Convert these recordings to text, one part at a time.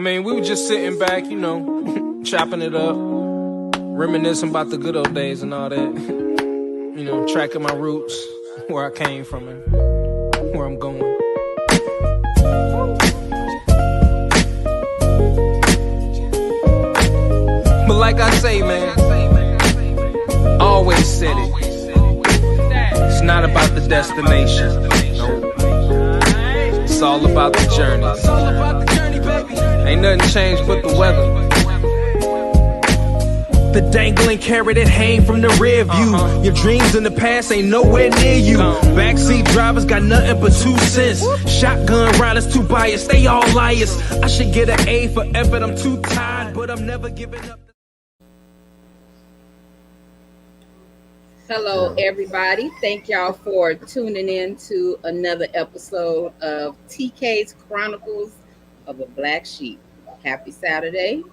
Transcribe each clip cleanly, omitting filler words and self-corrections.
mean, we were just sitting back, you know, chopping it up, reminiscing about the good old days and all that. You know, tracking my roots, where I came from and where I'm going. But like I say, man, always said it. It's not about the destination. It's all about the journey. Ain't nothing changed but the weather. The dangling carrot that hang from the rear view. Your dreams in the past ain't nowhere near you. Backseat drivers got nothing but 2 cents. Shotgun riders too biased, they all liars. I should get an A for effort, I'm too tired, but I'm never giving up. Hello, everybody. Thank y'all for tuning in to another episode of TK's Chronicles of a Black Sheep. Happy Saturday.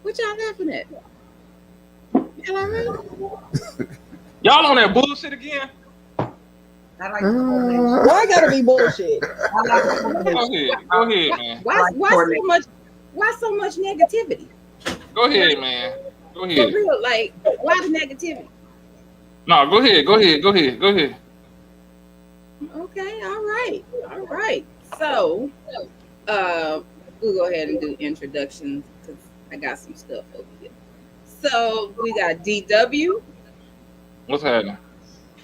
What y'all laughing at? Y'all all right? Y'all on that bullshit again? I like why I gotta be bullshit? Go ahead, man. Why so much negativity? Go ahead, man. Go ahead. For real, like, why the negativity? No, go ahead. Okay, all right. So, we'll go ahead and do introductions because I got some stuff over here. So, we got DW. What's happening?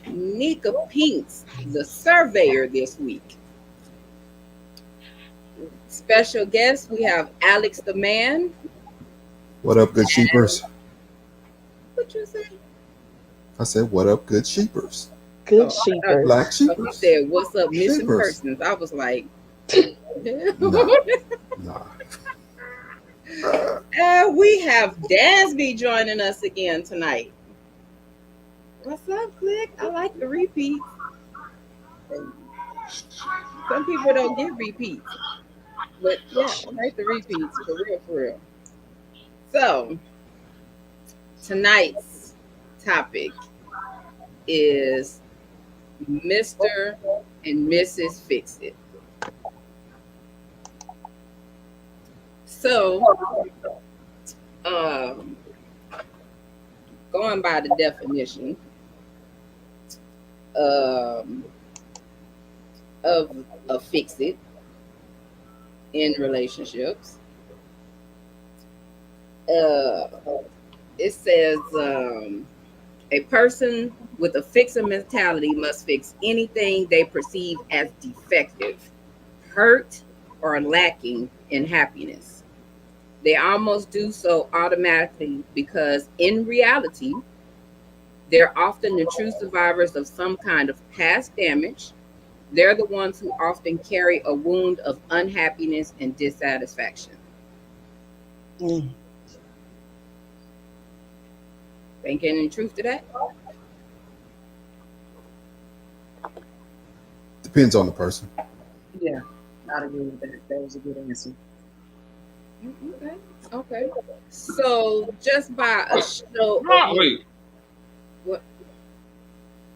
Nika Pinks, the surveyor this week. Special guest, we have Alex the Man. What up, good sheepers? What you say? I said, what up, good sheepers? Good sheepers. Black sheepers. You said, what's up, missing Sheepers. persons? I was like, Nah. we have Dasby joining us again tonight. What's up, Click? I like the repeats. Some people don't get repeats. But yeah, I like the repeats, for real. So, tonight's topic is Mr. and Mrs. Fix-It. So, going by the definition of a fix-it in relationships, it says a person with a fixer mentality must fix anything they perceive as defective, hurt, or lacking in happiness. They almost do so automatically because in reality, they're often the true survivors of some kind of past damage. They're the ones who often carry a wound of unhappiness and dissatisfaction. Think any truth to that? Depends on the person. Yeah, I'd agree with that. That was a good answer. Okay. So just by a show. Wait. What?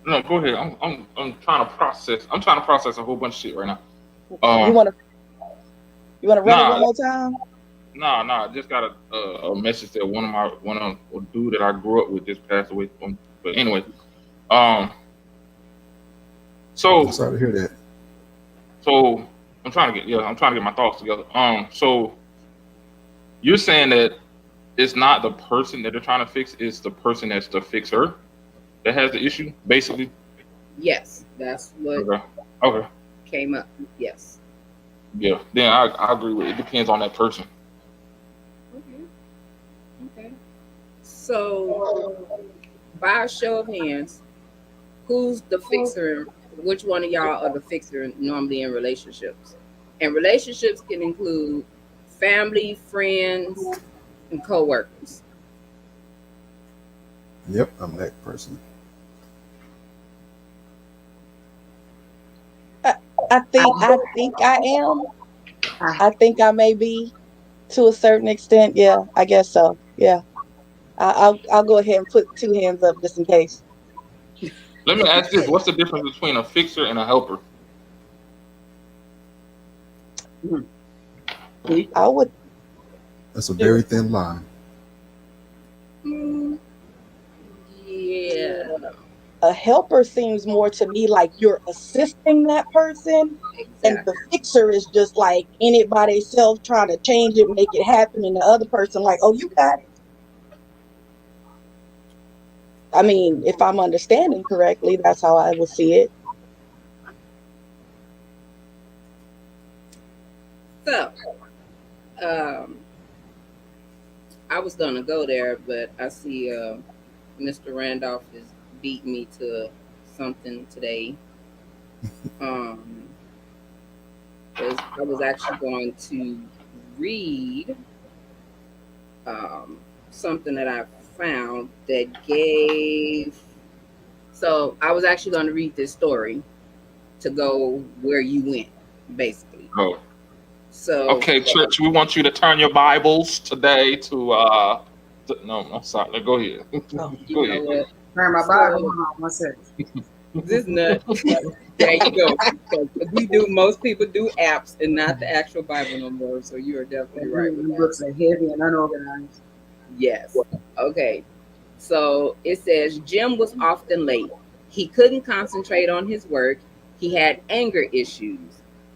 No, go ahead. I'm trying to process. I'm trying to process a whole bunch of shit right now. You wanna run it one more time? Nah. Just got a message that one of a dude that I grew up with just passed away. But anyway, so I'm sorry to hear that. So I'm trying to get my thoughts together. So you're saying that it's not the person that they're trying to fix, it's the person that's the fixer that has the issue, basically? Yes, that's what Okay. came up. Yes. Yeah, then I agree with it. It depends on that person. Okay. So by a show of hands, who's the fixer? Which one of y'all are the fixer normally in relationships? And relationships can include family, friends, and co-workers. Yep, I'm that person. I think I am. I think I may be to a certain extent. Yeah, I guess so. Yeah. I'll go ahead and put 2 hands up just in case. Let me ask this: what's the difference between a fixer and a helper? I would That's a very thin line. Yeah, A helper seems more to me like you're assisting that person, and exactly. the fixer is just like in it by themselves trying to change it, make it happen, and the other person like, oh, you got it. I mean, if I'm understanding correctly, that's how I would see it. So, I was gonna go there, but I see Mr. Randolph is beating me to something today. 'Cause I was actually going to read something that I found that gave. So I was actually going to read this story to go where you went, basically. Oh. So Okay, church, we want you to turn your Bibles today to no, I'm sorry. Go ahead. you Go know ahead. what? Turn my So- Bible. Hold on one second. This nut. There you go. Most people do apps and not the actual Bible no more. So you are definitely right with The that. books are heavy and unorganized. Yes. Okay. So it says Jim was often late. He couldn't concentrate on his work. He had anger issues.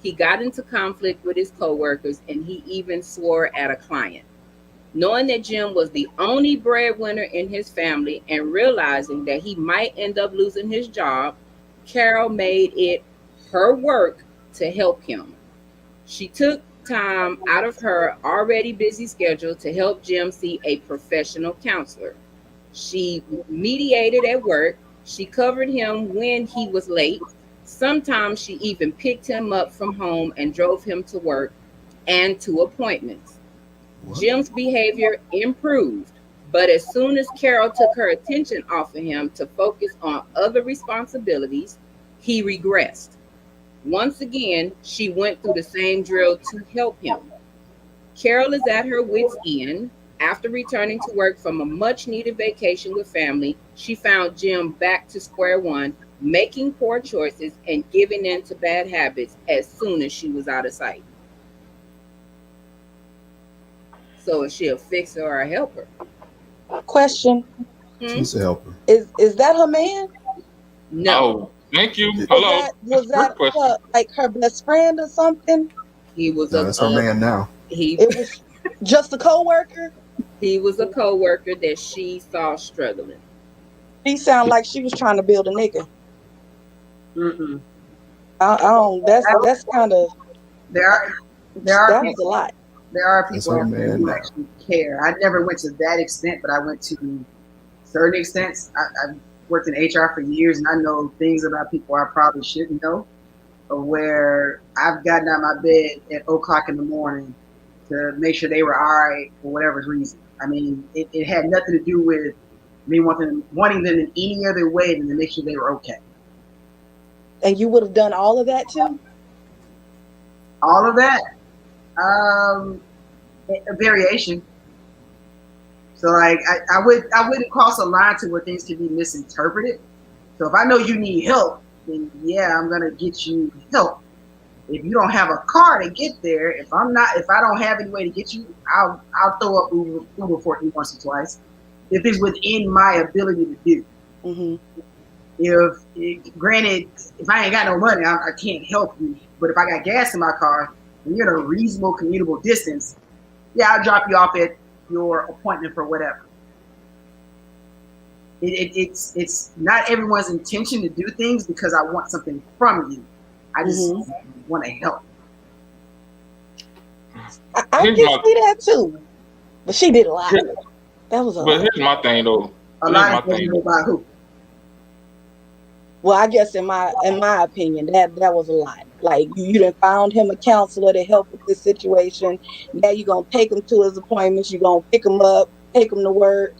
He got into conflict with his coworkers, and he even swore at a client. Knowing that Jim was the only breadwinner in his family and realizing that he might end up losing his job, Carol made it her work to help him. She took time out of her already busy schedule to help Jim see a professional counselor. She mediated at work. She covered him when he was late. Sometimes she even picked him up from home and drove him to work and to appointments. What? Jim's behavior improved, but as soon as Carol took her attention off of him to focus on other responsibilities, he regressed. Once again, she went through the same drill to help him. Carol is at her wit's end. After returning to work from a much-needed vacation with family, she found Jim back to square one, making poor choices and giving in to bad habits as soon as she was out of sight. So is she a fixer or a helper? Question: She's a helper. Is that her man? No, Oh, thank you. Was Hello. Was that Good question. like her best friend or something? he was No, that's her man now. It was just a coworker. He was a coworker that she saw struggling. She sounded like she was trying to build a nigga. Mm-mm. I don't. That's kind of. There are That was a people, lot. there are That's people her out there man who now. actually care. I never went to that extent, but I went to certain extents. I worked in HR for years, and I know things about people I probably shouldn't know. Where I've gotten out of my bed at 0:00 in the morning to make sure they were all right for whatever reason. I mean, it had nothing to do with me wanting them in any other way than to make sure they were okay. And you would have done all of that too. All of that, a variation. So like I wouldn't cross a line to where things can be misinterpreted. So if I know you need help, then yeah, I'm gonna get you help. If you don't have a car to get there, if I don't have any way to get you, I'll throw up Uber for you once or twice. If it's within my ability to do. Mm-hmm. Granted, if I ain't got no money, I can't help you. But if I got gas in my car and you're at a reasonable commutable distance, yeah, I'll drop you off at your appointment for whatever. It's not everyone's intention to do things because I want something from you. I just want to help. I Here's can my- see that too, but she did a lot. That was a But lot. here's my thing though. A Here's lot my of things thing. about who. Well, I guess in my opinion, that was a lot. Like you done found him a counselor to help with this situation. Now you're gonna take him to his appointments. You're gonna pick him up, take him to work,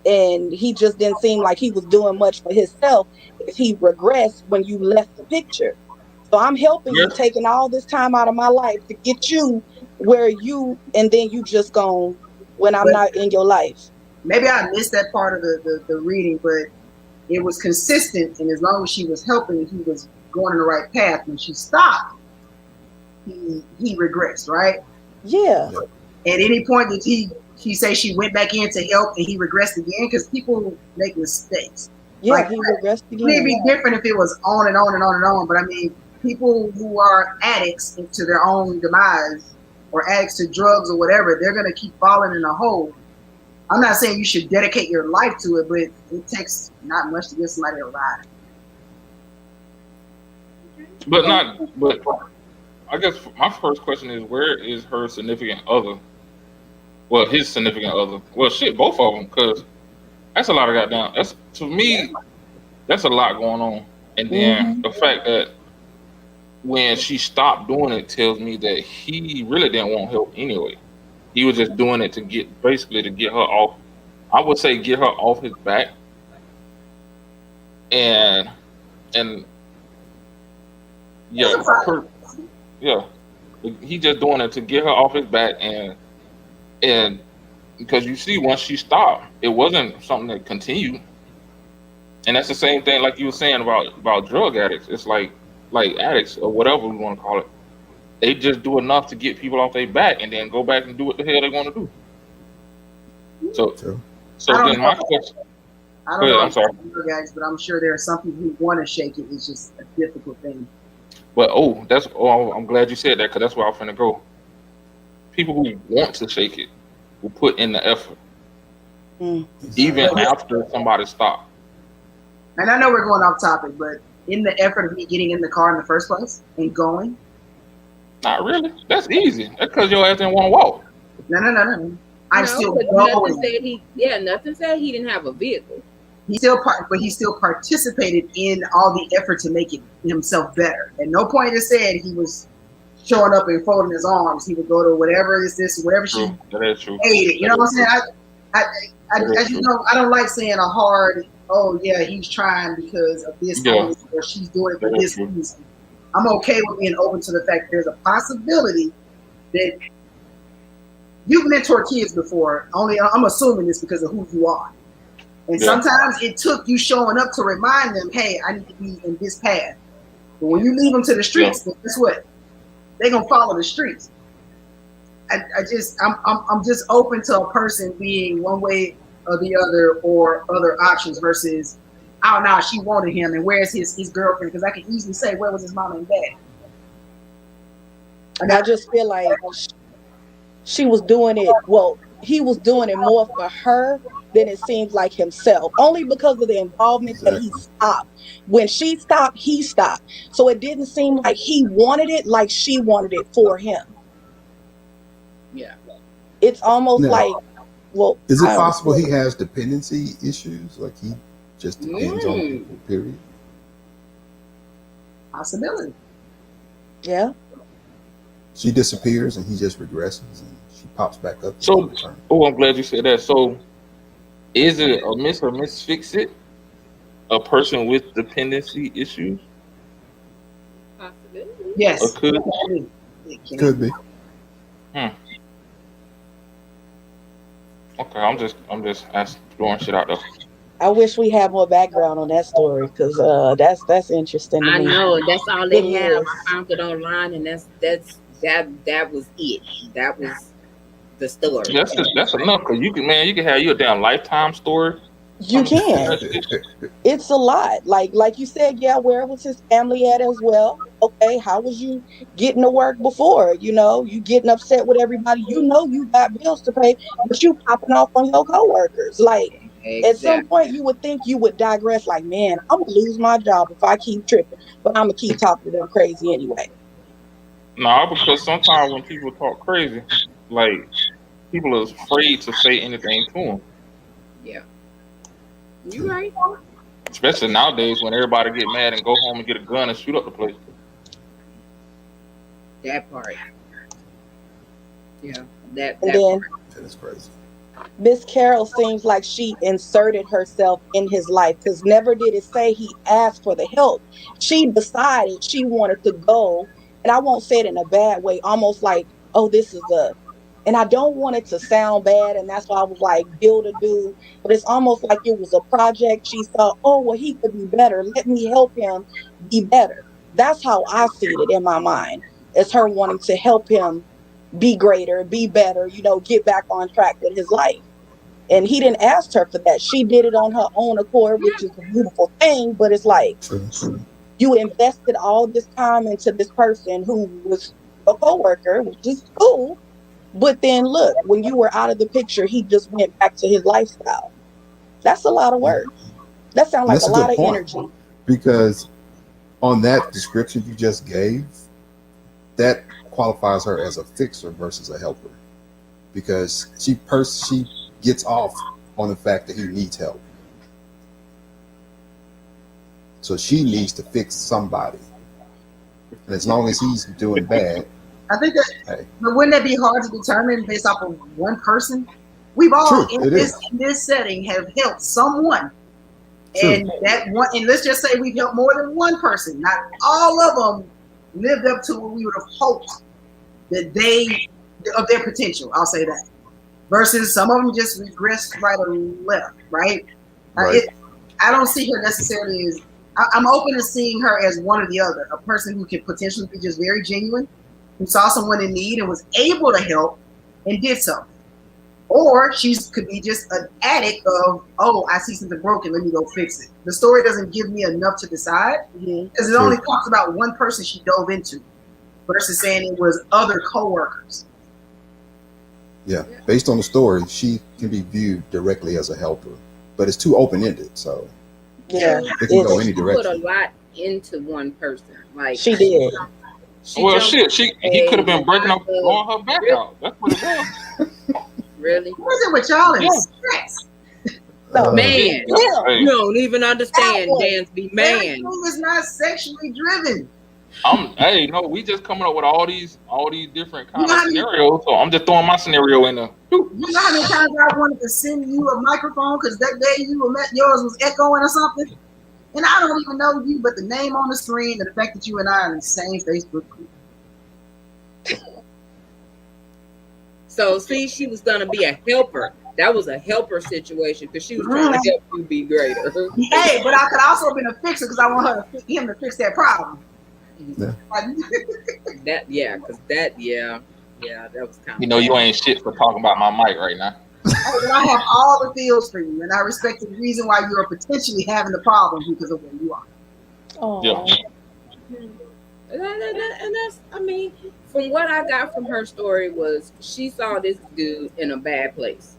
and he just didn't seem like he was doing much for himself. If he regressed when you left the picture, so I'm helping you, Yes. taking all this time out of my life to get you where you, and then you just gone when I'm not in your life. Maybe I missed that part of the reading, but it was consistent, and as long as she was helping, he was going in the right path. When she stopped, he regressed, right? Yeah. At any point did she say she went back in to help and he regressed again? Because people make mistakes. Yeah, Like, he regressed it'd again. be different if it was on and on and on and on. But I mean, people who are addicts to their own demise or addicts to drugs or whatever, they're gonna keep falling in a hole. I'm not saying you should dedicate your life to it, but it takes not much to get somebody alive. But I guess my first question is, where is her significant other? Well, his significant other. Well, shit, both of them, because that's a lot of goddamn. That's, to me, that's a lot going on. And then the fact that when she stopped doing it tells me that he really didn't want help anyway. He was just doing it to get her off. I would say get her off his back. And yeah, he just doing it to get her off his back, and because you see, once she stopped, it wasn't something that continued. And that's the same thing like you were saying about drug addicts. It's like addicts or whatever we want to call it. They just do enough to get people off their back and then go back and do what the hell they want to do. So then my question. I don't know. I'm sorry. Guys, but I'm sure there are some people who want to shake it. It's just a difficult thing. But I'm glad you said that, because that's where I'm finna go. People who want to shake it will put in the effort, even after somebody stopped. And I know we're going off topic, but in the effort of me getting in the car in the first place and going. Not really. That's easy. That's because your ass didn't want to walk. No. I'm still going. Nothing said he didn't have a vehicle. He still participated in all the effort to make it himself better. At no point it said he was showing up and folding his arms. He would go to whatever whatever she hated. You know what I'm saying? As you know, I don't like saying a hard, oh yeah, he's trying because of this reason, or she's doing it for this reason. I'm okay with being open to the fact that there's a possibility that you've mentored kids before. Only I'm assuming this because of who you are. And sometimes it took you showing up to remind them, hey, I need to be in this path. But when you leave them to the streets, guess what? They're gonna follow the streets. I'm just open to a person being one way or the other, or other options versus, oh no, she wanted him, and where's his girlfriend? Because I can easily say, where was his mom and dad? And I just feel like she was doing it. Well, he was doing it more for her than it seems like himself, only because of the involvement that he stopped. When she stopped, he stopped. So it didn't seem like he wanted it like she wanted it for him. Yeah. It's almost like, well, is it possible he has dependency issues? Like he just depends on people, period? Possibility. Yeah. She disappears and he just regresses and she pops back up. So, I'm glad you said that. So, is it a Miss or Miss Fix It? A person with dependency issues? Possibility. Yes. Or could be. Okay, I'm just throwing shit out there. I wish we had more background on that story, because that's interesting to I me. know that's all they It have. is. I found it online, and that was it. That was the story. That's enough, because you can have your damn lifetime story. You can. It's a lot. Like you said, where was his family at as well? Okay, how was you getting to work before? You know, you getting upset with everybody. You know you got bills to pay, but you popping off on your coworkers. Like, at some point you would think you would digress, like, man, I'm gonna lose my job if I keep tripping, but I'm gonna keep talking to them crazy anyway. No, because sometimes when people talk crazy, like, people are afraid to say anything to them. Yeah. You right. Especially nowadays when everybody get mad and go home and get a gun and shoot up the place. That part. Yeah. And then That's crazy. Miss Carol seems like she inserted herself in his life, because never did it say he asked for the help. She decided she wanted to go, and I won't say it in a bad way, almost like, oh, this is and I don't want it to sound bad, and that's why I was like, build a dude, but it's almost like it was a project. She thought, oh, well, he could be better. Let me help him be better. That's how I see it in my mind, as her wanting to help him be greater, be better, get back on track with his life. And he didn't ask her for that. She did it on her own accord, which is a beautiful thing. But it's like, True. you invested all this time into this person who was a coworker, which is cool. But then look, when you were out of the picture, he just went back to his lifestyle. That's a lot of work. That sounds like That's a a good lot of point. energy. Because on that description you just gave, that qualifies her as a fixer versus a helper. Because she gets off on the fact that he needs help. So she needs to fix somebody. And as long as he's doing bad, I think that, hey, but wouldn't that be hard to determine based off of one person? We've all True, in this setting have helped someone, True. and that one. And let's just say we've helped more than one person. Not all of them lived up to what we would have hoped that of their potential. I'll say that. Versus some of them just regressed right or left. Right. Right. I don't see her necessarily as. I'm open to seeing her as one or the other. A person who can potentially be just very genuine, who saw someone in need and was able to help and did so. Or she could be just an addict of, oh, I see something broken, let me go fix it. The story doesn't give me enough to decide because it only talks about one person she dove into versus saying it was other coworkers. Yeah. Based on the story, she can be viewed directly as a helper. But it's too open-ended, so Yeah, it can go it's, any She put a direction. lot into one person. Like she did. Well, jumped shit, he could have been breaking up, a- blowing her back out. That's what it was. Really, What is it with y'all and Yeah. sex? No, man. Yeah. Hey, You don't even understand, That Dansby, man. Everything is not sexually driven. no, we just coming up with all these different kind You know of how many- scenarios. So I'm just throwing my scenario in there. You know how many times I wanted to send you a microphone because that day yours was echoing or something? And I don't even know you, but the name on the screen and the fact that you and I are in the same Facebook group. So see, she was gonna be a helper. That was a helper situation because she was trying to help you be greater. Hey, but I could also have been a fixer because I want him to fix that problem. Yeah. That that was kind of. You know, you ain't shit for talking about my mic right now. And I have all the feels for you, and I respect the reason why you are potentially having the problem because of where you are. Oh, Yeah. And that's, I mean, from what I got from her story was she saw this dude in a bad place.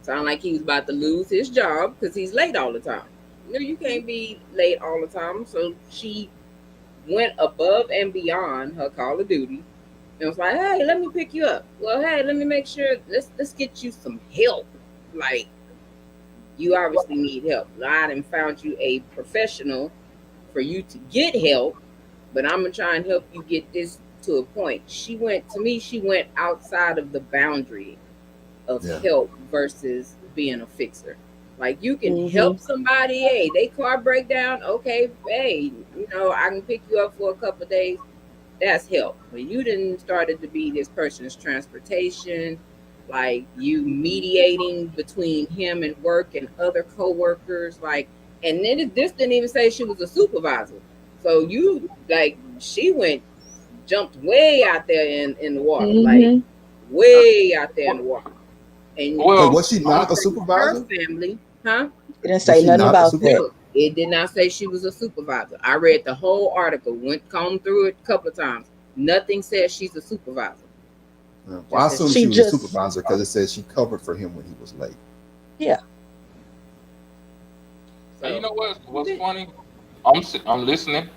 Sound like he was about to lose his job because he's late all the time. You can't be late all the time. So she went above and beyond her call of duty and was like, hey, let me pick you up. Well, hey, let me make sure, let's get you some help. Like, you obviously need help. I done found you a professional for you to get help, but I'm gonna try and help you get this to a point. She went outside of the boundary of help versus being a fixer. Like, you can help somebody, hey, they car break down, okay, hey, I can pick you up for a couple of days. That's help. But you didn't started to be this person's transportation, like you mediating between him and work and other coworkers, like, and then this didn't even say she was a supervisor. So you, like, she jumped way out there in the water, like way out there in the water. And Well, was she not a her supervisor? family, huh? It didn't say she nothing not a about supervisor? that. It did not say she was a supervisor. I read the whole article, combed through it a couple of times. Nothing says she's a supervisor. Well, I assume She she was just- a supervisor because it says she covered for him when he was late. And you know what's funny? I'm listening,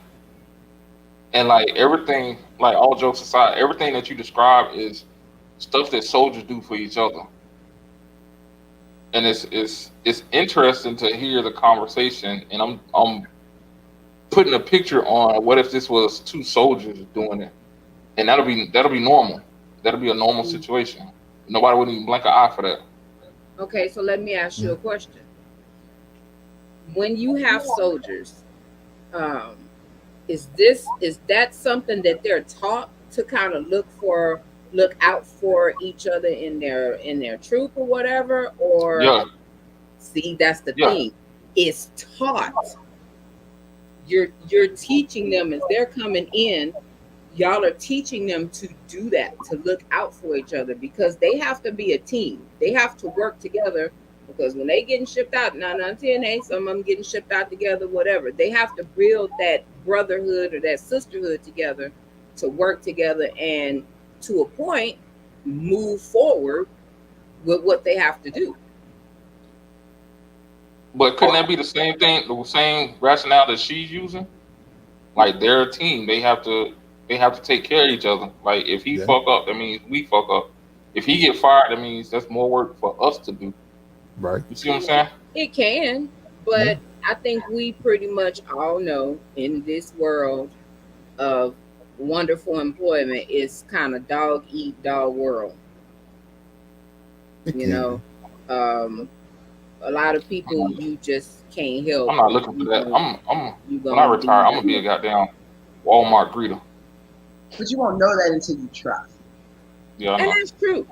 and like everything, like all jokes aside, everything that you describe is stuff that soldiers do for each other. And it's interesting to hear the conversation, and I'm putting a picture on what if this was two soldiers doing it, and that'll be normal. That'll be a normal situation. Nobody wouldn't even blink an eye for that. Okay, so let me ask you a question. When you have soldiers, is that something that they're taught to kind of look out for each other in their troop or whatever? Or Yeah. see, that's the Yeah. thing. It's taught. You're teaching them as they're coming in y'all are teaching them to do that, to look out for each other, because they have to be a team. They have to work together, because when they getting shipped out, 9 out of 10, some of them getting shipped out together, whatever. They have to build that brotherhood or that sisterhood together to work together and, to a point, move forward with what they have to do. But couldn't that be the same thing, the same rationale that she's using? Like they're a team. They have to take care of each other. Like if he Yeah. fuck up, that means we fuck up. If he get fired, that means that's more work for us to do. Right. You see what I'm saying? It can, but I think we pretty much all know in this world of wonderful employment, it's kind of dog eat dog world. It You can know, a lot of people you just can't help. I'm not looking for that. You When I retire, I'm gonna be a goddamn Walmart greeter. But you won't know that until you try. Yeah, I and know. that's true.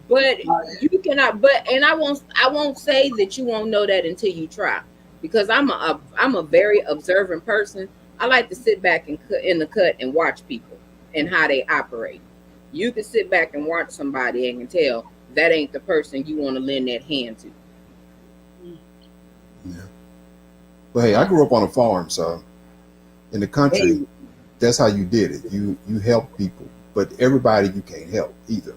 But you cannot. And I won't say that you won't know that until you try, because I'm a very observant person. I like to sit back and in the cut and watch people and how they operate. You can sit back and watch somebody and can tell that ain't the person you want to lend that hand to. Yeah. But hey, I grew up on a farm, so in the country, that's how you did it. You help people, but everybody you can't help either.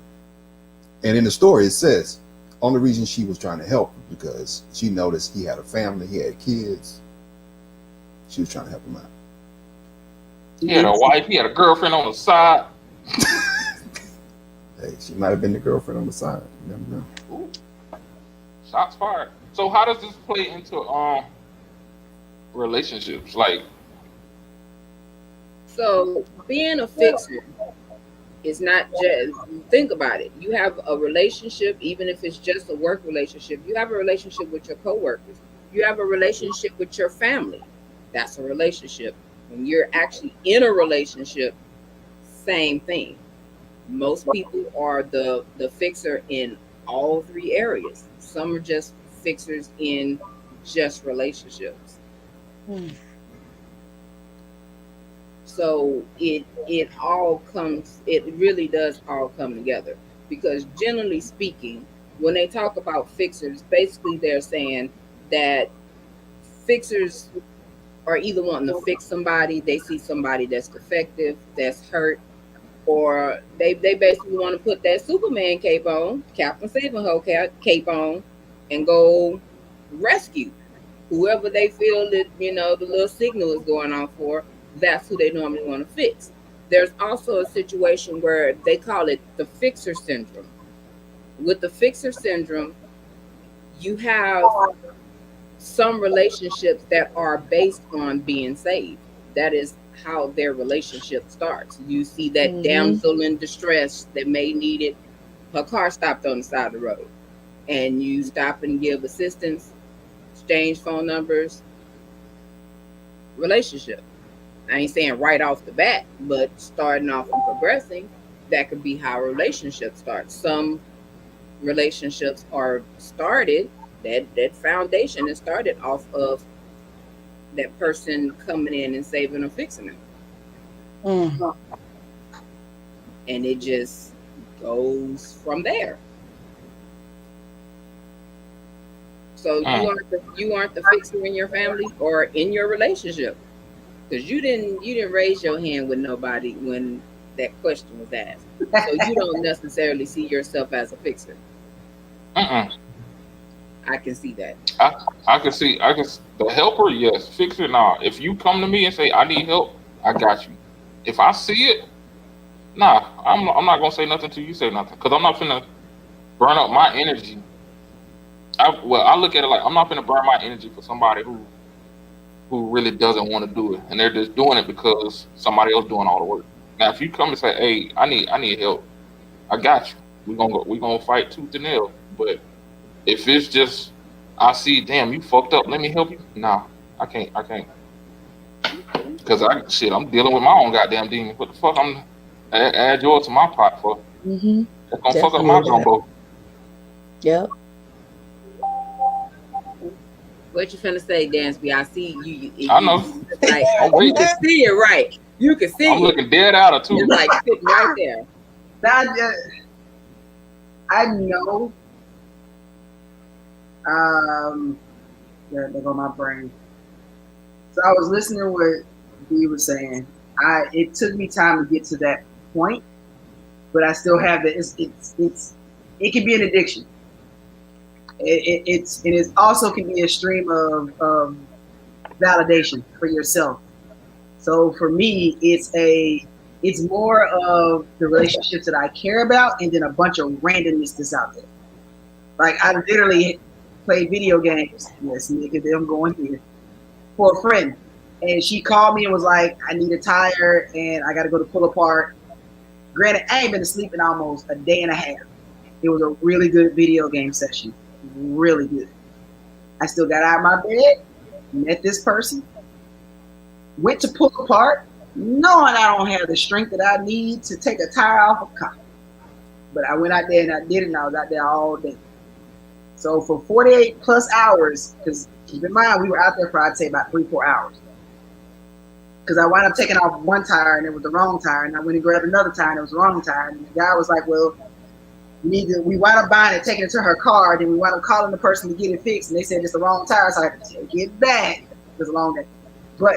And in the story, it says only reason she was trying to help was because she noticed he had a family, he had kids. She was trying to help him out. He had a wife. He had a girlfriend on the side. Hey, she might have been the girlfriend on the side. You never know. Ooh. Shots fired. So how does this play into relationships? Like, So being a fixer is not just, think about it. You have a relationship, even if it's just a work relationship. You have a relationship with your coworkers. You have a relationship with your family. That's a relationship. When you're actually in a relationship, same thing. Most people are the fixer in all three areas. Some are just fixers in just relationships. So it really does all come together, because generally speaking, when they talk about fixers, basically they're saying that fixers are either wanting to fix somebody, they see somebody that's defective, that's hurt, or they basically want to put that Superman cape on, Captain Saberho cape on, and go rescue whoever they feel that, the little signal is going on for. That's who they normally want to fix. There's also a situation where they call it the fixer syndrome. With the fixer syndrome, you have some relationships that are based on being saved. That is how their relationship starts. You see that damsel in distress that may need it. Her car stopped on the side of the road, and you stop and give assistance, exchange phone numbers, relationship. I ain't saying right off the bat, but starting off and progressing, that could be how a relationship starts. Some relationships are started, that foundation is started off of that person coming in and saving or fixing them. And it just goes from there. So you aren't the fixer in your family or in your relationship, because you didn't raise your hand with nobody when that question was asked. So you don't necessarily see yourself as a fixer. I can see that. I can see the helper, yes. Fixer, nah. If you come to me and say I need help, I got you. If I see it, nah, I'm not gonna say nothing till you say nothing, because I'm not finna burn up my energy. I look at it like I'm not finna burn my energy for somebody who really doesn't want to do it, and they're just doing it because somebody else doing all the work. Now, if you come and say, "Hey, I need help," I got you. We're gonna fight tooth and nail. But if it's just I see, damn, you fucked up, let me help you. Nah, I can't. Because I'm dealing with my own goddamn demon. What the fuck? I'm add yours to my pot for? That's gonna fuck up my gumbo. Yep. What you finna say, Dansby? I see you. I know. Like, I'm you waiting. can see it, right? You can see I'm it. looking dead at her too. It's like sitting right there. I know. There go my brain. So I was listening to what B was saying. It took me time to get to that point, but I still have that. It can be an addiction. It also can be a stream of validation for yourself. So for me, it's more of the relationships that I care about, and then a bunch of randomness that's out there. Like I literally play video games. Yes, nigga, I'm going here for a friend, and she called me and was like, "I need a tire, and I got to go to pull apart." Granted, I ain't been asleep in almost a day and a half. It was a really good video game session, really good. I still got out of my bed, met this person, went to pull apart, knowing I don't have the strength that I need to take a tire off a car. But I went out there and I did it, and I was out there all day. So for 48 plus hours, because keep in mind, we were out there for, I'd say, about 3-4 hours. Because I wound up taking off one tire and it was the wrong tire, and I went and grabbed another tire and it was the wrong tire. And the guy was like, well, we wound up buying it, taking it to her car, then we wound up calling the person to get it fixed, and they said it's the wrong tire, so I had to take it back. It was a long day. But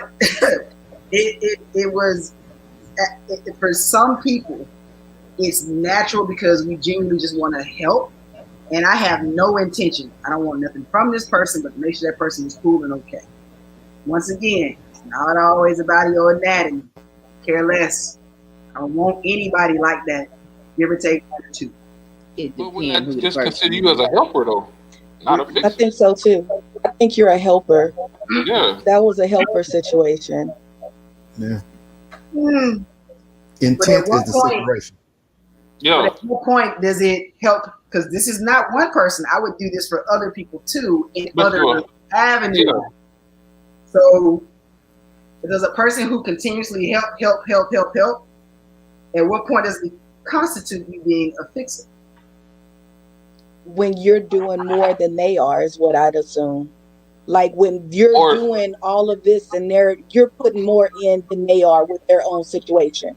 it was, for some people, it's natural because we genuinely just want to help. And I have no intention. I don't want nothing from this person, but to make sure that person is cool and okay. Once again, it's not always about your anatomy. Care less. I don't want anybody like that. Give or take 1 or 2. It But we depends who the just person consider you as a helper though, not a I fixer. think so too. I think you're a helper. Yeah. That was a helper situation. Yeah. But Intent at what is the point- separation. Yeah. But at what point does it help? Because this is not one person. I would do this for other people too in But other sure. avenues. Yeah. So there's a person who continuously help. At what point does it constitute you being a fixer? When you're doing more than they are is what I'd assume. Like when you're Or- doing all of this and you're putting more in than they are with their own situation.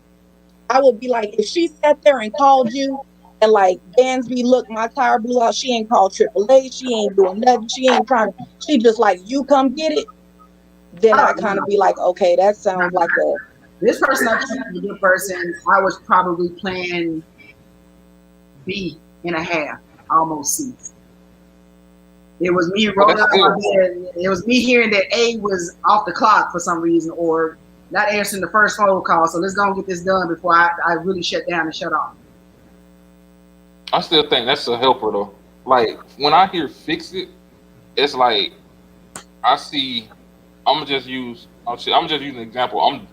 I would be like, if she sat there and called you and like, Dansby, look, my tire blew out. She ain't called AAA. She ain't doing nothing. She ain't trying to, she just like, you come get it. Then I kind of be like, okay, that sounds like a, This person I think is a good person. I was probably playing B.5, almost C. It was me rolling that's up my bed. It was me hearing that A was off the clock for some reason, or not answering the first phone call. So let's go and get this done before I really shut down and shut off. I still think that's a helper though. Like when I hear fix it, it's like I see. I'm just using an example.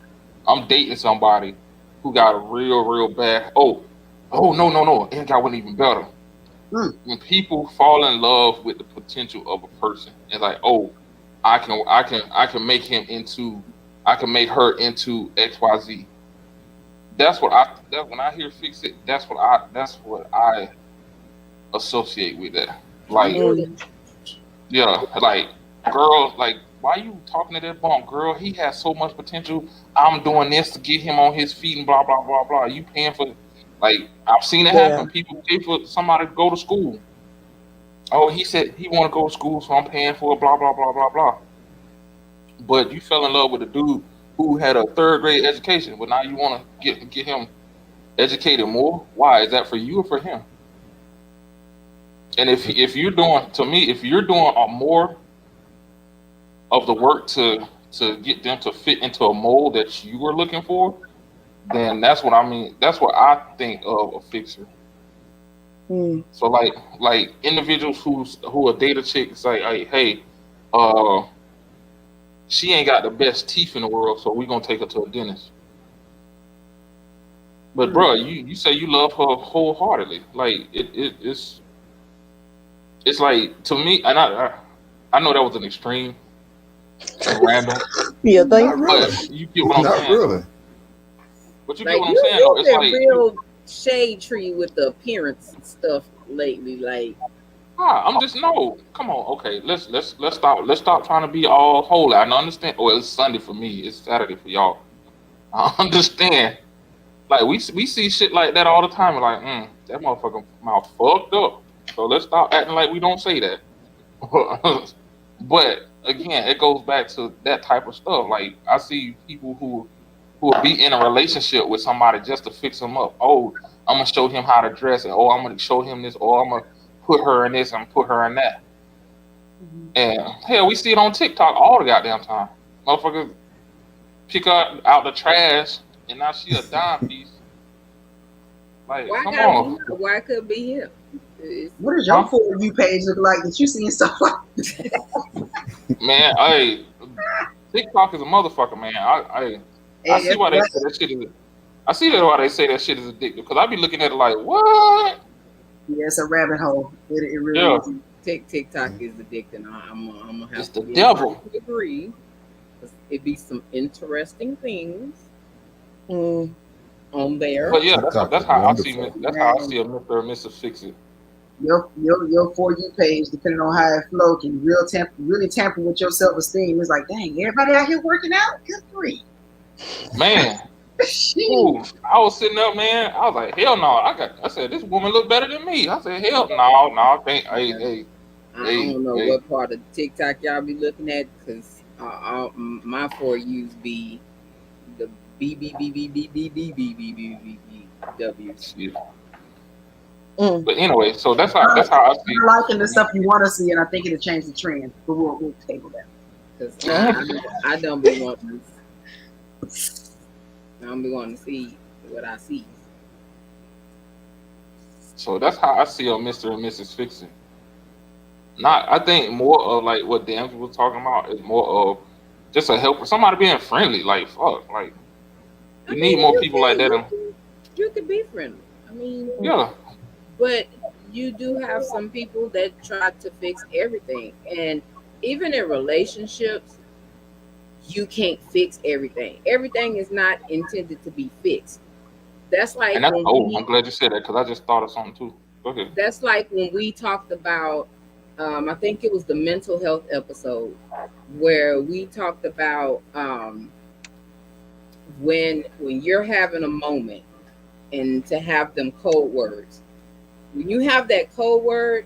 I'm dating somebody who got a real bad. Oh no, and got one even better. When people fall in love with the potential of a person, it's like, oh, I can make him into, I can make her into XYZ. That's when I hear fix it, that's what I associate with that. Like, yeah, like, girl, like, why you talking to that bum? Girl, he has so much potential. I'm doing this to get him on his feet and blah, blah, blah, blah. You paying for, like, I've seen it happen. People pay for somebody to go to school. Oh, he said he want to go to school, so I'm paying for it, blah, blah, blah, blah, blah. But you fell in love with a dude who had a 3rd grade education, but now you want to get him educated more. Why? Is that for you or for him? And if you're doing, to me, if you're doing more of the work to get them to fit into a mold that you were looking for, then that's what I mean. That's what I think of a fixer. So like individuals who are data chicks, like, hey, she ain't got the best teeth in the world, so we're gonna take her to a dentist. But bro, you say you love her wholeheartedly. Like it's like, to me, and I know that was an extreme and random. Yeah, Not really. But you get what I'm Not saying. really. But you get Like what I'm saying though. you've It's been like, real shade tree with the appearance and stuff lately. Like, I'm just, no. Come on, okay. Let's stop. Let's stop trying to be all holy. I understand. Well, it's Sunday for me. It's Saturday for y'all. I understand. Like we see shit like that all the time. We're like, that motherfucker mouth fucked up. So let's stop acting like we don't say that. But again, it goes back to that type of stuff. Like I see people who will be in a relationship with somebody just to fix them up. Oh, I'm gonna show him how to dress, and oh, I'm gonna show him this, or I'm gonna put her in this and put her in that. And hell, we see it on TikTok all the goddamn time. Motherfuckers pick her out the trash, and now she a dime piece. Like, Why come gotta on, be her? Why could be him? It's- What does your For You page look like that you seeing stuff like man. Hey, TikTok is a motherfucker, man. I see why they say that shit is. I see that why they say that shit is addictive. Because I be looking at it like, what? Yeah, it's a rabbit hole. It really Yeah. is. TikTok is addicting. I'm gonna have It's to the be devil. inclined to agree. 'Cause it be some interesting things Mm. on there. But yeah, TikTok that's is how I see wonderful. that's how I see a Mr. or Mrs. Fix It. Your For You page, depending on how it flow, can really tamper with your self esteem. It's like, dang, everybody out here working out. Good grief. Man, ooh, I was sitting up, man. I was like, hell no. I said, this woman look better than me. I said, hell no, I can't. Hey, I don't know what part of TikTok y'all be looking at because my For Yous be the BBBBBBBBBBBW. shit. Mm. But anyway, so that's how I see. You're liking the stuff you want to see, and I think it'll change the trend. But we'll table that. Because I don't be wanting. I don't be wanting to see what I see. So that's how I see a Mr. and Mrs. Fix It. Not, I think more of like what Dan was talking about is more of just a helper, somebody being friendly. Like fuck, like I we mean, need more you people can- like that. You can be friendly. I mean, Yeah, but you do have some people that try to fix everything, and even in relationships, you can't fix everything. Everything is not intended to be fixed. That's like and that's when I'm glad you said that because I just thought of something too. Go ahead. that's like when we talked about I think it was the mental health episode where we talked about when you're having a moment and to have them code words. When you have that code word,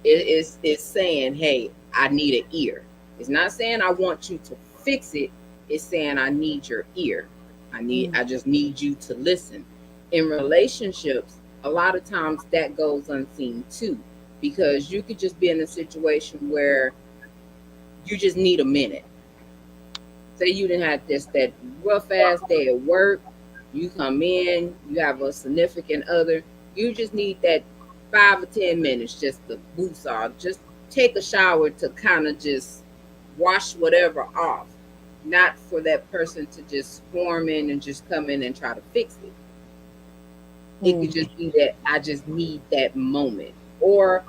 it's saying, hey, I need an ear. It's not saying I want you to fix it. It's saying I need your ear. I just need you to listen. In relationships, a lot of times that goes unseen too, because you could just be in a situation where you just need a minute. Say you didn't have that rough ass day at work, you come in, you have a significant other, you just need that 5 or 10 minutes just to boost off, just take a shower to kind of just wash whatever off, not for that person to just swarm in and just come in and try to fix it. It could just be that I just need that moment. Or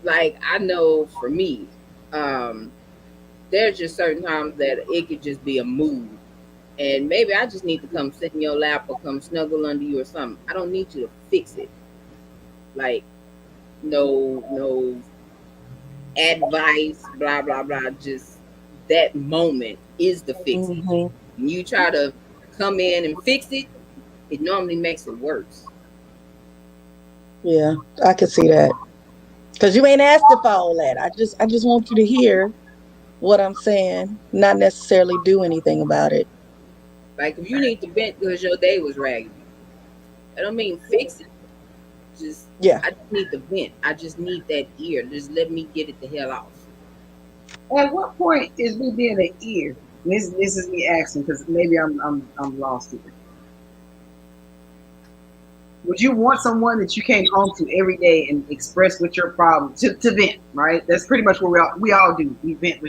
like I know for me, there's just certain times that it could just be a mood. And maybe I just need to come sit in your lap or come snuggle under you or something. I don't need you to fix it. Like no advice, blah blah blah. Just that moment is the fix it. When you try to come in and fix it, it normally makes it worse. Yeah, I can see that. Because you ain't asking for all that. I just want you to hear what I'm saying, not necessarily do anything about it. Like if you need to vent because your day was raggedy, I don't mean fix it. Just I just need to vent. I just need that ear. Just let me get it the hell off. At what point is me being an ear? This is me asking because maybe I'm lost here. Would you want someone that you came home to every day and express what your problem to vent, right? That's pretty much what we all do. We vent.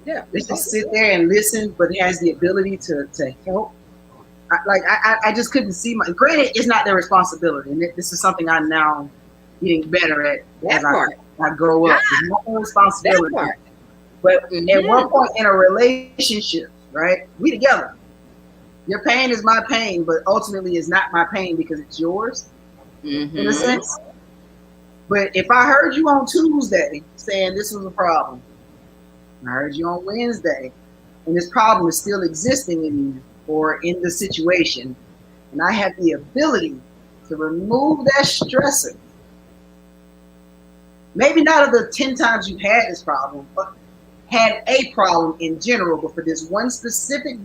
Yeah. Let's just sit there and listen, but has the ability to help. I just couldn't see my. Granted, it's not their responsibility, and this is something I'm now getting better at as I grow up. It's not their responsibility. But at one point in a relationship, right? We together. Your pain is my pain, but ultimately it's not my pain because it's yours, in a sense. But if I heard you on Tuesday saying this was a problem, I heard you on Wednesday and this problem is still existing in you or in the situation, and I have the ability to remove that stressor, maybe not of the 10 times you've had this problem, but had a problem in general, but for this one specific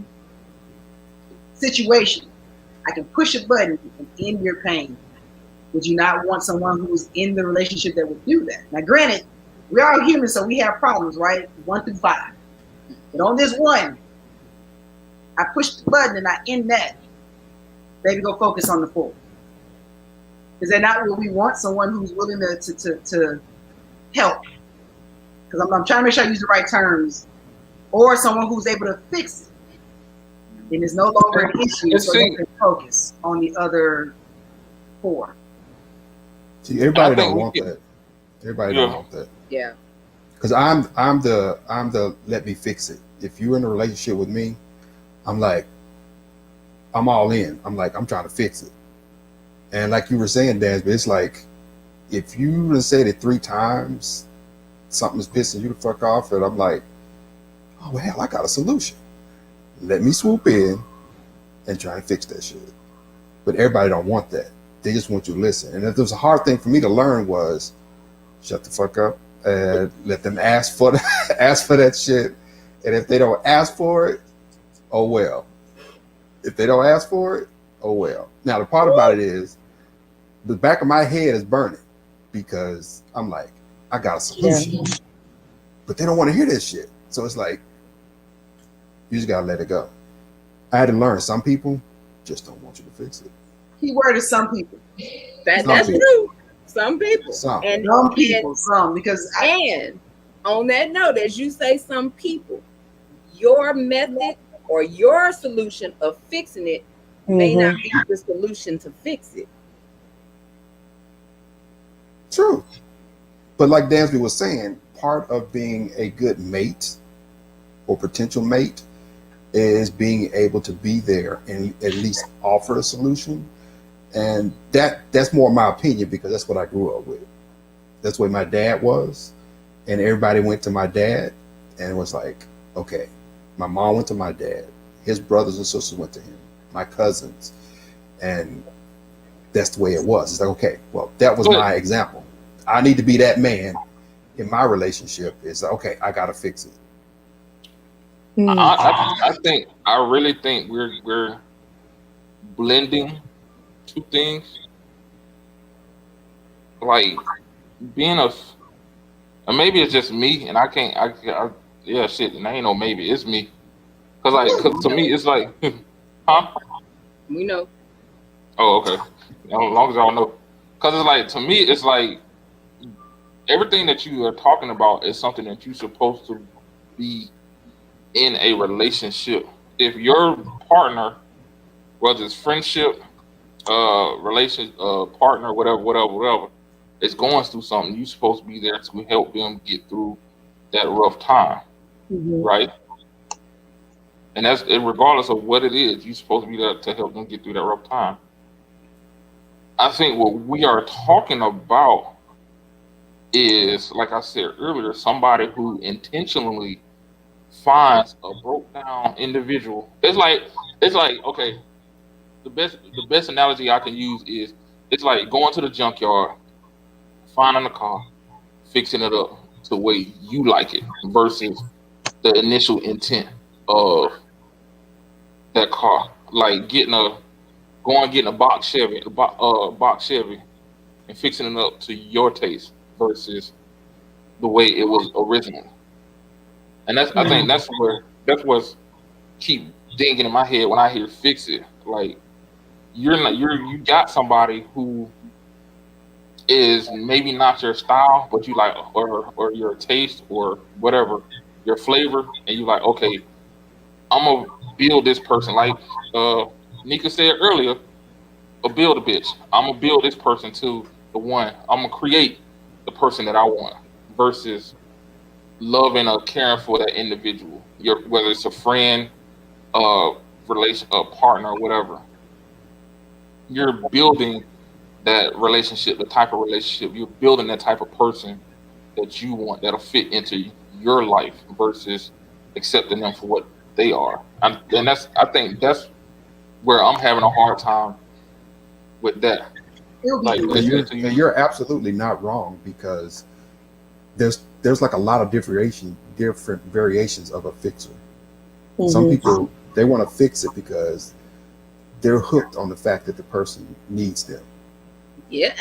situation, I can push a button and end your pain. Would you not want someone who is in the relationship that would do that? Now, granted, we are human, so we have problems, right? 1 through 5. But on this one, I push the button and I end that. Baby, go focus on the 4. Is that not what we want? Someone who's willing to help. Because I'm trying to make sure I use the right terms. Or someone who's able to fix it. And it's no longer an issue, so you can focus on the other 4. See, everybody don't want that. Everybody don't want that. Yeah. Because I'm the let me fix it. If you're in a relationship with me, I'm like, I'm all in. I'm like, I'm trying to fix it. And like you were saying, Dan, but it's like, if you said it 3 times, something's pissing you the fuck off, and I'm like, oh well, hell, I got a solution. Let me swoop in and try and fix that shit. But everybody don't want that. They just want you to listen. And if there was a hard thing for me to learn was shut the fuck up and let them ask for that shit. And if they don't ask for it, oh well. If they don't ask for it, oh well. Now the part about it is the back of my head is burning because I'm like, I got a solution. Yeah. But they don't want to hear this shit. So it's like, you just gotta let it go. I had to learn some people just don't want you to fix it. Key word is some people. That's true. Some people. Some. And some people. Some because and on that note, as you say, some people, your method or your solution of fixing it may not be the solution to fix it. True. But like Dansby was saying, part of being a good mate or potential mate is being able to be there and at least offer a solution. And that's more my opinion because that's what I grew up with. That's what my dad was. And everybody went to my dad and it was like, okay, my mom went to my dad. His brothers and sisters went to him, my cousins. And that's the way it was. It's like, okay, well, that was my example. I need to be that man in my relationship. It's like, okay, I got to fix it. I really think we're blending two things. Like being and maybe it's just me, and I yeah, shit, and I ain't no maybe, it's me. Cause to me, it's like, huh? We know. Oh, okay. As long as y'all know. Cause it's like, to me, it's like everything that you are talking about is something that you're supposed to be in a relationship. If your partner, whether it's friendship, partner, whatever, is going through something, you're supposed to be there to help them get through that rough time, right? And that's regardless of what it is, you're supposed to be there to help them get through that rough time. I think what we are talking about is, like I said earlier, somebody who intentionally finds a broke down individual. It's like okay, the best analogy I can use is it's like going to the junkyard, finding a car, fixing it up to the way you like it versus the initial intent of that car. Like getting a box Chevy, and fixing it up to your taste versus the way it was originally. And I think that's what's keep dinging in my head when I hear fix it. Like you got somebody who is maybe not your style, but you like or your taste or whatever, your flavor, and you like, okay, I'm gonna build this person. Like Nika said earlier, build a bitch. I'm gonna build this person to the one. I'm gonna create the person that I want versus loving or caring for that individual. Whether it's a friend, relation, a partner, whatever. You're building that relationship, the type of relationship. You're building that type of person that you want, that'll fit into your life versus accepting them for what they are, and I think that's where I'm having a hard time with that. It'll be Like the And listening you're to and you. you're absolutely not wrong because there's like a lot of different variations of a fixer. Some Mhm. people they want to fix it because they're hooked on the fact that the person needs them. Yeah.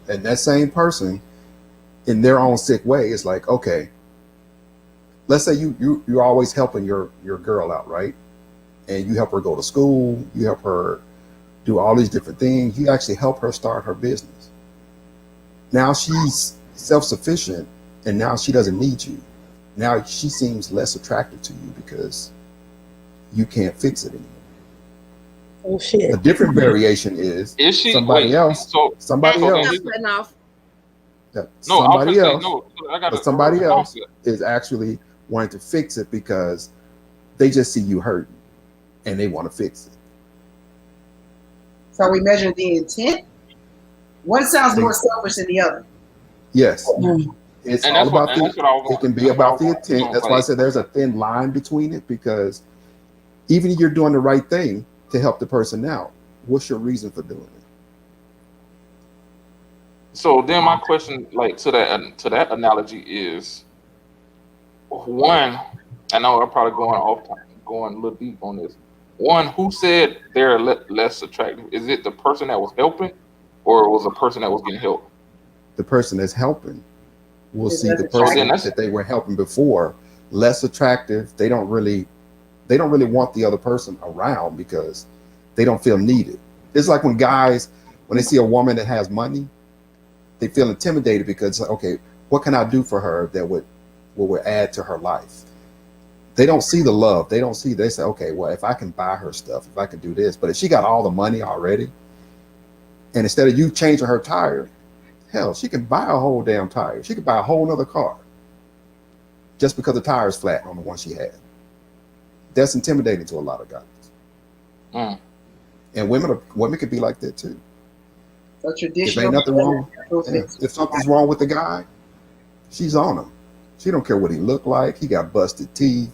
And that same person in their own sick way is like, okay, let's say you're always helping your girl out, right? And you help her go to school, you help her do all these different things, you actually help her start her business. Now she's self-sufficient and now she doesn't need you. Now she seems less attractive to you because you can't fix it anymore. Oh shit. A different variation is Is she somebody wait? else, So somebody so then else, here's Stop cutting off. no. I was gonna somebody say else, no. I got but a somebody response else to that. is actually wanting to fix it because they just see you hurting and they want to fix it. So we measure the intent. One sounds They, more selfish than the other. yes, Mm. it's And all about that's the. what I was It going. can be That's what I about was the going. intent. You know, That's why I like said there's a thin line between it because even if you're doing the right thing to help the person out, what's your reason for doing it? so. Then my question, like to that analogy is one. I know I'm probably going a little deep on this. One, who said they're less attractive? Is it the person that was helping, or was the person that was getting helped? The person that's helping will Is see less the So then person attractive. that's that they were helping before less attractive. They don't really want the other person around because they don't feel needed. It's like when guys, when they see a woman that has money, they feel intimidated because like, okay, what can I do for her that would add to her life? They don't see the love. They don't see. They say, okay, well, if I can buy her stuff, if I can do this, but if she got all the money already, and instead of you changing her tire, hell, she can buy a whole damn tire. She could buy a whole nother car just because the tire is flat on the one she had. That's intimidating to a lot of guys, mm, and women could be like that too. So If traditional. ain't nothing wrong, yeah, if something's wrong with the guy, she's on him. She don't care what he looked like. He got busted teeth,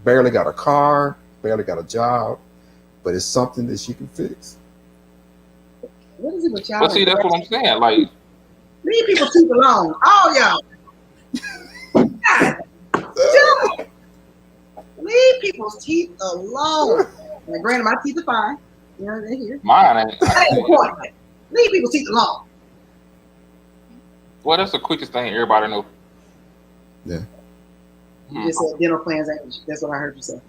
barely got a car, barely got a job, but it's something that she can fix. What is it with y'all? but see, that's what I'm saying. Like Leave people teeth alone. All y'all. God, leave people's teeth alone. Now, granted, my teeth are fine. You know, they're here. mine ain't. That ain't the point. Leave people's teeth alone. Well, that's the quickest thing everybody knows. Yeah, You just said dental plans ain't. That's what I heard you say.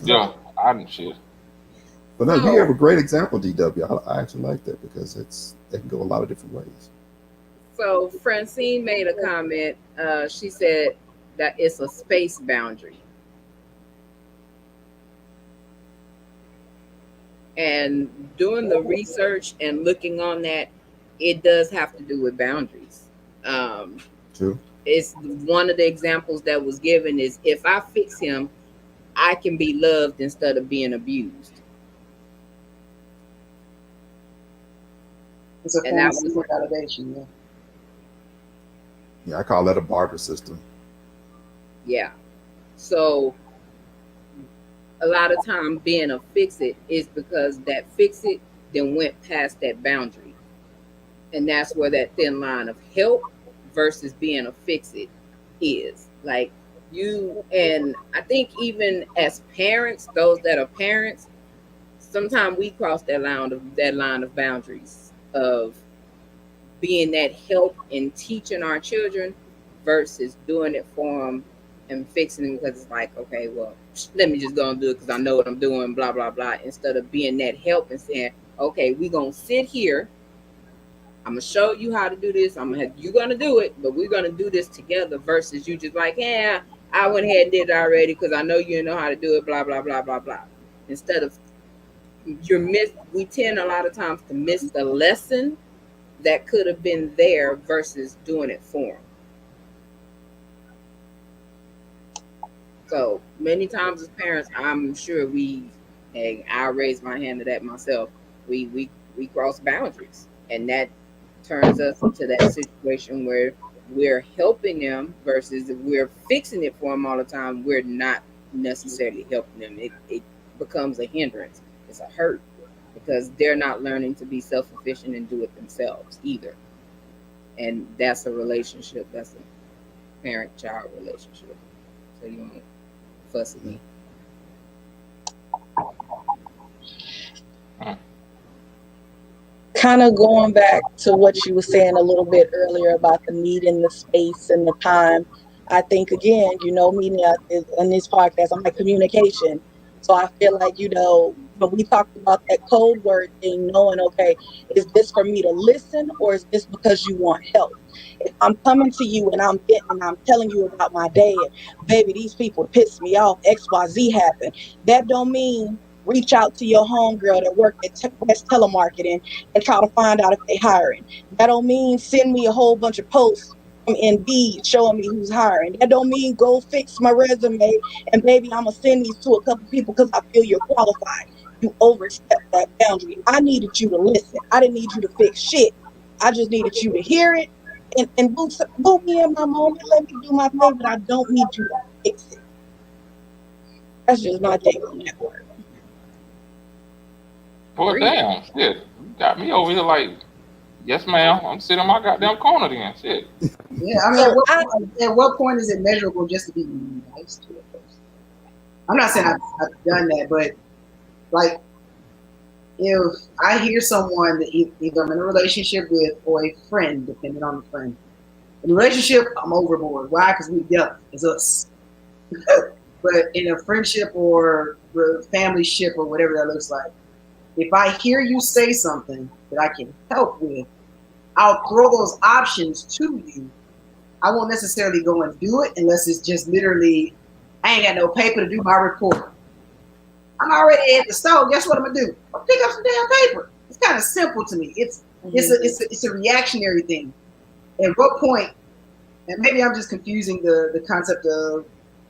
Yeah, I didn't shit. but no, So- you have a great example, DW. I actually like that because it can go a lot of different ways. So Francine made a comment. She said that it's a space boundary. And doing the research and looking on that, it does have to do with boundaries. True. It's one of the examples that was given is if I fix him, I can be loved instead of being abused. It's a And form that of was- self-validation. Yeah. Yeah, I call that a barter system. Yeah. So a lot of time being a fix it is because that fix it then went past that boundary. And that's where that thin line of help versus being a fix it is. Like you, and I think even as parents, those that are parents, sometimes we cross that line of boundaries of being that help in teaching our children versus doing it for them and fixing them because it's like, okay, well, let me just go and do it because I know what I'm doing, blah, blah, blah, instead of being that help and saying, okay, we're going to sit here. I'm going to show you how to do this. You're going to do it, but we're going to do this together versus you just like, yeah, I went ahead and did it already because I know you know how to do it, blah, blah, blah, blah, blah. Instead of we tend a lot of times to miss the lesson that could have been there versus doing it for them. So many times as parents, I'm sure and I raise my hand to that myself, we cross boundaries, and that turns us into that situation where we're helping them versus if we're fixing it for them all the time, we're not necessarily helping them. It becomes a hindrance. It's a hurt because they're not learning to be self-sufficient and do it themselves either. And that's a relationship. That's a parent-child relationship. So you won't fuss at me. Kind of going back to what you were saying a little bit earlier about the need and the space and the time. I think, again, you know, media is in this podcast, I'm like communication. So I feel like, you know, when we talked about that code word thing, knowing, okay, is this for me to listen or is this because you want help? If I'm coming to you and I'm telling you about my day, and baby, these people piss me off, XYZ happened. That don't mean reach out to your homegirl that work at West Telemarketing and try to find out if they hiring. That don't mean send me a whole bunch of posts from Indeed showing me who's hiring. That don't mean go fix my resume and baby, I'm gonna send these to a couple people because I feel you're qualified. You overstepped that boundary. I needed you to listen. I didn't need you to fix shit. I just needed you to hear it and boot me in my moment. Let me do my thing, but I don't need you to fix it. That's just my take on that word. Well, damn, shit. You got me over here like, yes, ma'am. I'm sitting in my goddamn corner then. Shit. Yeah, I mean, at what point is it measurable just to be nice to a person? I'm not saying I've done that, but like, if I hear someone that either I'm in a relationship with or a friend, depending on the friend, in a relationship, I'm overboard. Why? Because we together. It's us. But in a friendship or family ship or whatever that looks like, if I hear you say something that I can help with, I'll throw those options to you. I won't necessarily go and do it unless it's just literally, I ain't got no paper to do my report. I'm already at the store. Guess what I'm gonna do? I'll pick up some damn paper. It's kind of simple to me. It's a reactionary thing. At what point? And maybe I'm just confusing the concept of.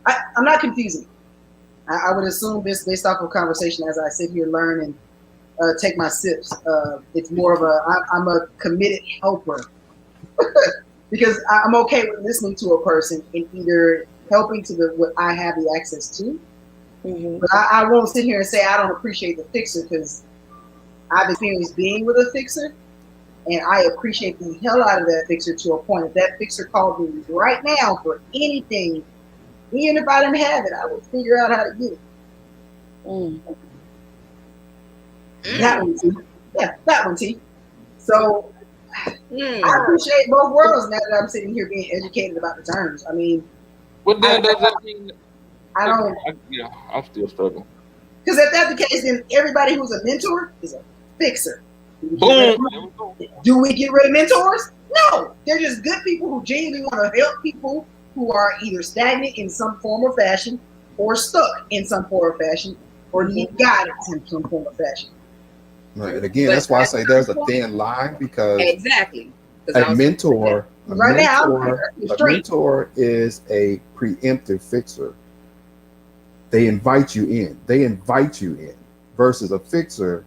I'm not confusing. I would assume this based off of conversation as I sit here, learn, and take my sips. It's more of I'm a committed helper because I'm okay with listening to a person and either helping to what I have the access to. Mm-hmm. But I won't sit here and say I don't appreciate the fixer because I've experienced being with a fixer and I appreciate the hell out of that fixer to a point. If that fixer called me right now for anything, even if I didn't have it, I would figure out how to get it. Mm. That one, T. Yeah, that one, T. So I appreciate both worlds now that I'm sitting here being educated about the terms. I mean, what then does that mean? I'm still struggling. Because if that's the case, then everybody who's a mentor is a fixer. Boom. Do we get rid of mentors? No. They're just good people who genuinely want to help people who are either stagnant in some form or fashion or stuck in some form or fashion or need guidance in some form or fashion. Right. And again, that's why I say there's a thin line because exactly. A mentor is a preemptive fixer. They invite you in. Versus a fixer,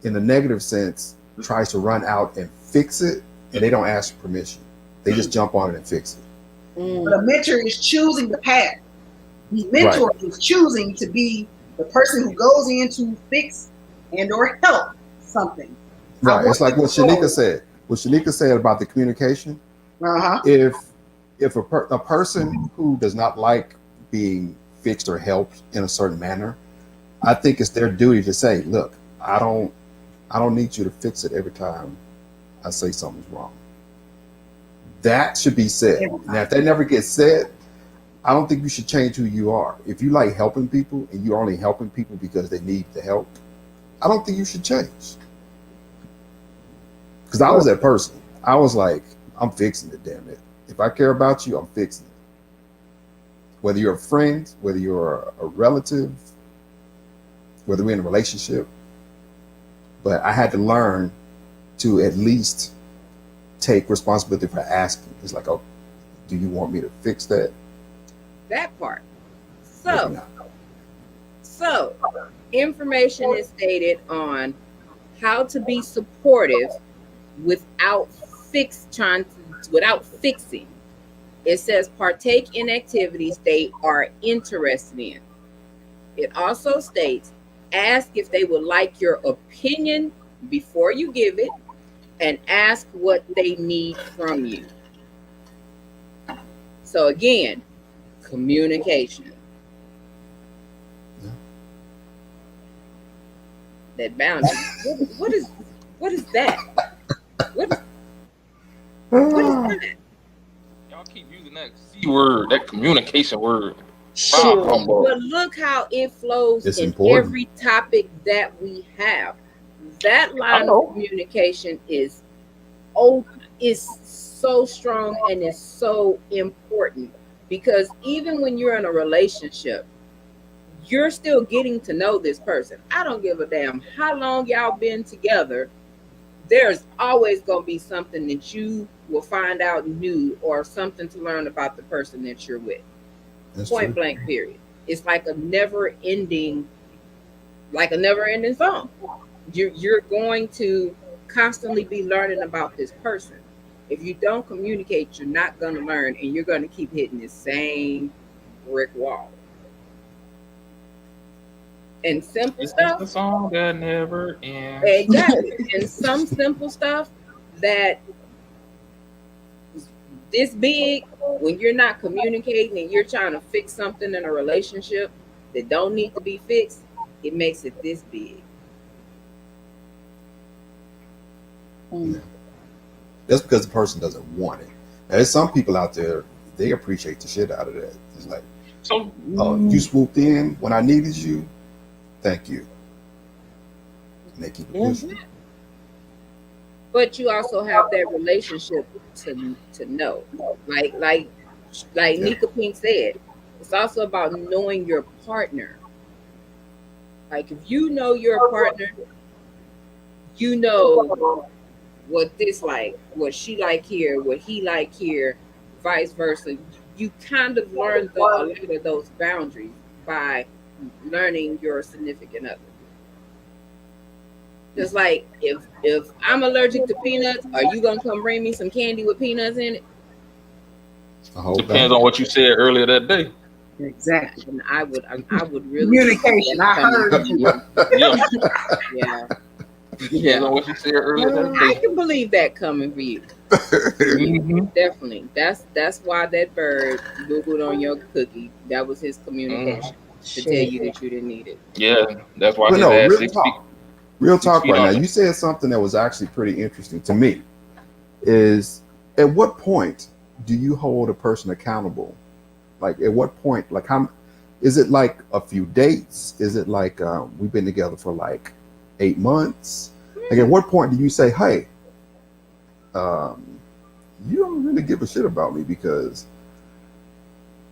in the negative sense, tries to run out and fix it, and they don't ask permission. They just jump on it and fix it. But a mentor is choosing the path. The mentor is choosing to be the person who goes in to fix and or help something. Right. It's like what Shanika said. What Shanika said about the communication. Uh-huh. If a person who does not like being fixed or helped in a certain manner, I think it's their duty to say, look, I don't need you to fix it every time I say something's wrong. That should be said. Now, if that never gets said, I don't think you should change who you are. If you like helping people and you're only helping people because they need the help, I don't think you should change. Because I was that person. I was like, I'm fixing it, damn it. If I care about you, I'm fixing it. Whether you're a friend, whether you're a relative, whether we're in a relationship. But I had to learn to at least take responsibility for asking. It's like, oh, do you want me to fix that? That part. So information is stated on how to be supportive without fixing. It says partake in activities they are interested in. It also states ask if they would like your opinion before you give it, and ask what they need from you. So again, communication. Yeah. That boundary. What is that? What is that? Y'all keep using that C word, that communication word. Sure. But look how it flows It's in important. every topic that we have. That I line know. of communication is so strong and is so important, because even when you're in a relationship, you're still getting to know this person. I don't give a damn how long y'all been together. There's always going to be something that you will find out new, or something to learn about the person that you're with. That's Point true. blank period. It's like a never ending song. You're going to constantly be learning about this person. If you don't communicate, you're not going to learn, and you're going to keep hitting the same brick wall. And simple This is stuff, the song that never ends. exactly. And some simple stuff that this big, when you're not communicating and you're trying to fix something in a relationship that don't need to be fixed, it makes it this big. That's because the person doesn't want it. Now, there's some people out there, they appreciate the shit out of that. It's like, So oh, you swooped in when I needed you. Thank you. And they keep it pushing. But you also have that relationship to know. Like Nika Pink said, it's also about knowing your partner. Like if you know your partner, you know what this like, what she like here, what he like here, vice versa. You kind of learn a lot of those boundaries by learning your significant other. Just like if I'm allergic to peanuts, are you gonna come bring me some candy with peanuts in it? I hope depends not. on what you said earlier that day. Exactly. And I would really Communication. I heard you. Yeah, Yeah, depends on what you said earlier that I day. can believe that coming for you. Mhm. Definitely. That's why that bird googled on your cookie. That was his communication to tell you that you didn't need it. Yeah, that's why But his no, ass real 6 feet. talk. Real 6 talk feet right now. under. You said something that was actually pretty interesting to me. Is at what point do you hold a person accountable? Like at what point? Like how? Is it like a few dates? Is it like we've been together for like 8 months? Like at what point do you say, hey, you don't really give a shit about me because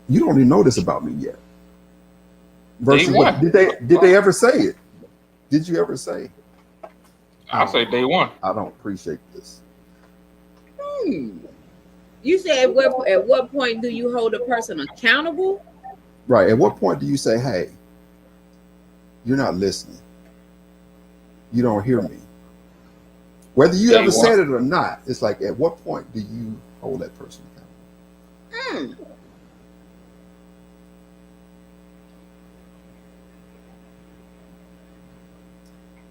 you don't even know this about me yet? Versus Day what one. did they ever say it? Did you ever say, I'll say day one. I don't appreciate this? You said at what point do you hold a person accountable? Right. At what point do you say, hey, you're not listening? You don't hear me. Whether you Day ever one. said it or not, it's like at what point do you hold that person accountable?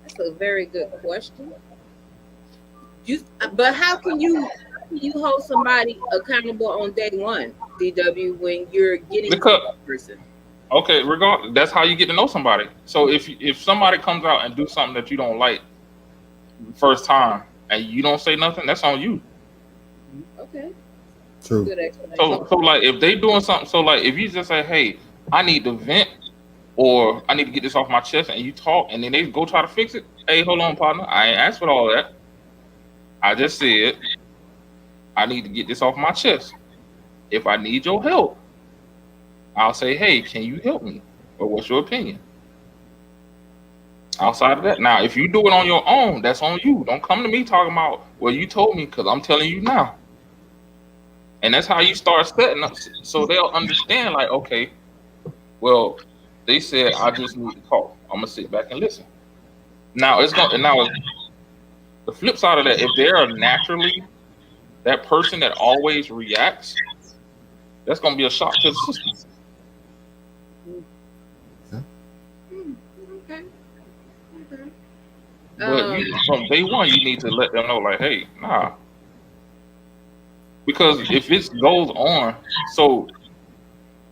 That's a very good question. But how can you hold somebody accountable on day one, DW, when you're getting to Because know a person? okay, regardless, that's how you get to know somebody. So if somebody comes out and do something that you don't like first time and you don't say nothing, that's on you. Okay, True. good explanation. So like if they doing something, so like if you just say, hey, I need to vent or I need to get this off my chest, and you talk and then they go try to fix it. Hey, hold on, partner. I ain't asked for all that. I just said I need to get this off my chest. If I need your help, I'll say, hey, can you help me? Or what's your opinion? Outside of that, now if you do it on your own, that's on you. Don't come to me talking about, well, you told me, because I'm telling you now. And that's how you start setting up, so they'll understand, like, okay, well, they said I just need to talk. I'm gonna sit back and listen. Now the flip side of that, if they're naturally that person that always reacts, That's gonna be a shock to the system. Okay. Okay. But from day one, you need to let them know, like, hey, nah. Because if it goes on, so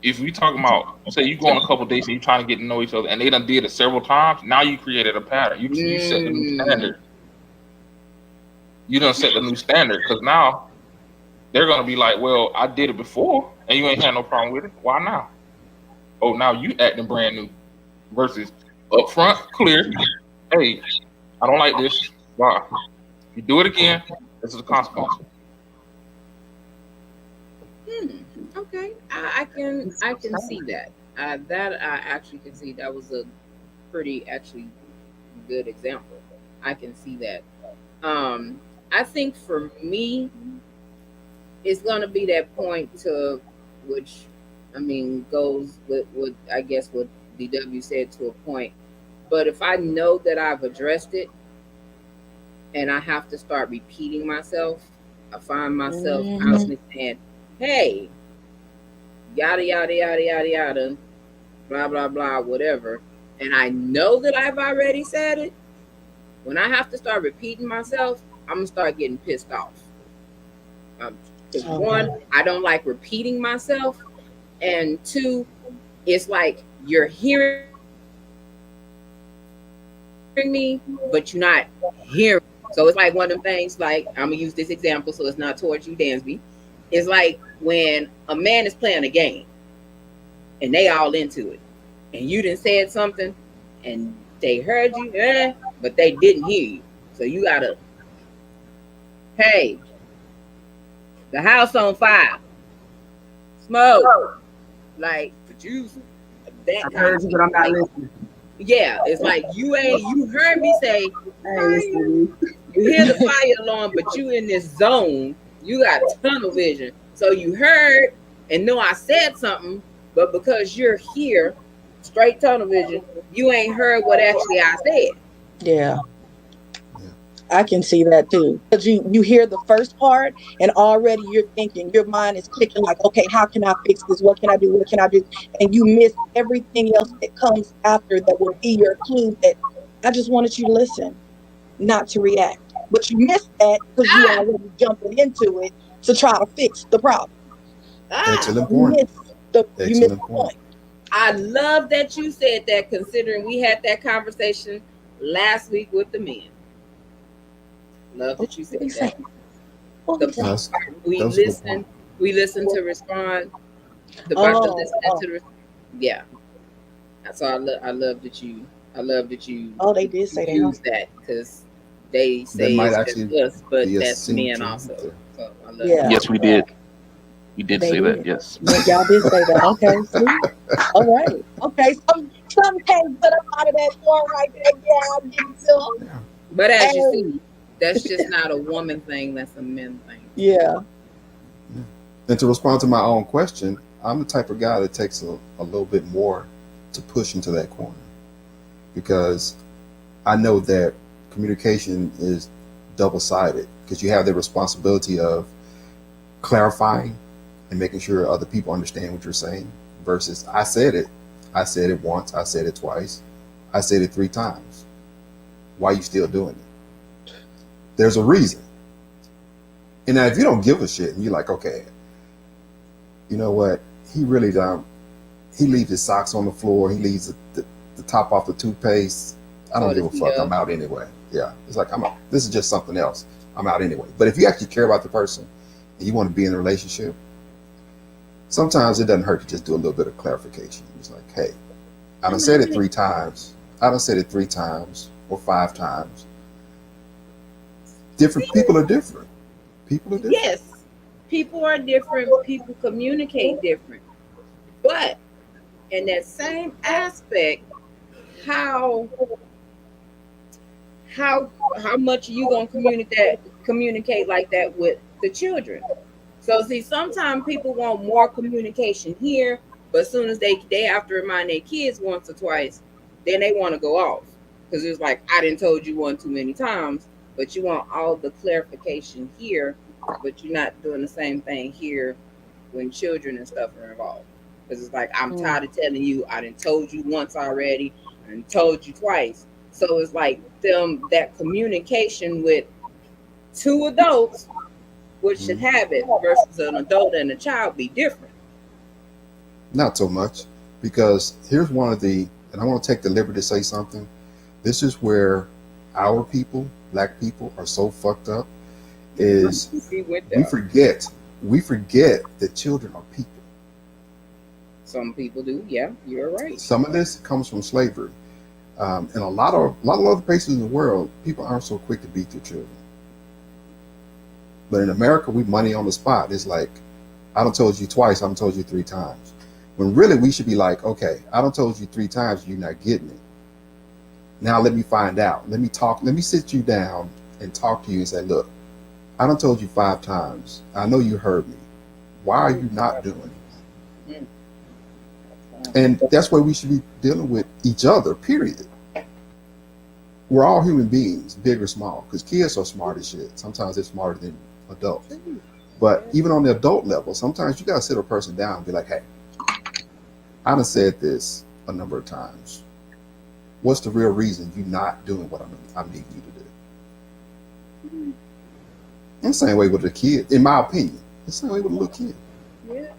if we talking about, say you go on a couple dates and you trying to get to know each other, and they done did it several times, now you created a pattern. You set the new standard. You done set the new standard because now they're gonna be like, well, I did it before, and you ain't had no problem with it. Why now? Oh, now you acting brand new. Versus upfront, clear. Hey, I don't like this. Wow. You do it again, this is the consequence. Okay, I can see that. That I actually can see. That was a pretty actually good example. I can see that. I think for me, it's gonna be that point to which, I mean, goes with what I guess what DW said to a point. But if I know that I've addressed it, and I have to start repeating myself, I find myself constantly saying, "Hey, yada yada yada yada yada, blah blah blah, whatever," and I know that I've already said it. When I have to start repeating myself, I'm gonna start getting pissed off. Because one, I don't like repeating myself, and two, it's like you're hearing me, but you're not hearing. So it's like one of them things. Like, I'm gonna use this example, so it's not towards you, Dansby. It's like when a man is playing a game, and they all into it, and you done said something, and they heard you, but they didn't hear you. So you gotta, hey, the house on fire, smoke, like, but you, that I heard you, but I'm not listening. Yeah, it's like you heard me say, you hear the fire alarm, but you in this zone, you got tunnel vision. So you heard and know I said something, but because you're here, straight tunnel vision, you ain't heard what actually I said. Yeah. I can see that too. Because you hear the first part and already you're thinking, your mind is clicking like, okay, how can I fix this? What can I do? What can I do? And you miss everything else that comes after that would be your clue that I just wanted you to listen, not to react. But you missed that because you already jumping into it to try to fix the problem. Excellent point. You missed the point. I love that you said that, considering we had that conversation last week with the men. Love that you said that. We listen to respond. The bunch of listening to the, yeah. So I love that you. Oh, they did say use that because they say might it's actually just us, but be a that's men scene also. too. So I love Yeah. Yes, we did. We did They say did. that. Yes. Y'all did say that. Okay. See? All right. Okay. Some can't put up out of that door right there. Yeah, I'll give it to them. But as you see, that's just not a woman thing. That's a men thing. Yeah. And to respond to my own question, I'm the type of guy that takes a little bit more to push into that corner, because I know that communication is double-sided, because you have the responsibility of clarifying and making sure other people understand what you're saying, versus I said it once, I said it twice, I said it 3 times. Why are you still doing it? There's a reason. And now if you don't give a shit and you're like, okay, you know what, he really he leaves his socks on the floor, he leaves the top off the toothpaste, I don't give a fuck, I'm out anyway. Yeah, it's like, I'm out. This is just something else, I'm out anyway. But if you actually care about the person and you want to be in a relationship, sometimes it doesn't hurt to just do a little bit of clarification. It's like, hey, I done said it 3 times. I done said it 3 times or 5 times. People are different. Yes, people are different. People communicate different. But in that same aspect, how much are you gonna communicate like that with the children? So see, sometimes people want more communication here, but as soon as they have to remind their kids once or twice, then they want to go off, because it's like, I didn't told you one too many times, but you want all the clarification here, but you're not doing the same thing here when children and stuff are involved. Because it's like, I'm tired of telling you, I done told you once already, and told you twice. So it's like that communication with two adults, which should have it, versus an adult and a child be different. Not so much, because here's one of the, and I want to take the liberty to say something. This is where our people, black people, are so fucked up. Is we forget that children are people. Some people do, yeah, you're right. Some of this comes from slavery. In a lot of other places in the world, people aren't so quick to beat their children. But in America, we money on the spot. It's like, I done told you twice, I done told you 3 times. When really we should be like, okay, I done told you 3 times, you're not getting it. Now let me find out. Let me talk. Let me sit you down and talk to you and say, look, I done told you 5 times. I know you heard me. Why are you not doing it? And that's where we should be dealing with each other, period. We're all human beings, big or small, because kids are smart as shit. Sometimes they're smarter than adults. But even on the adult level, sometimes you got to sit a person down and be like, hey, I done said this a number of times. What's the real reason you're not doing what I'm needing you to do? The same way with a kid, in my opinion. The same way with a little kid. Yeah.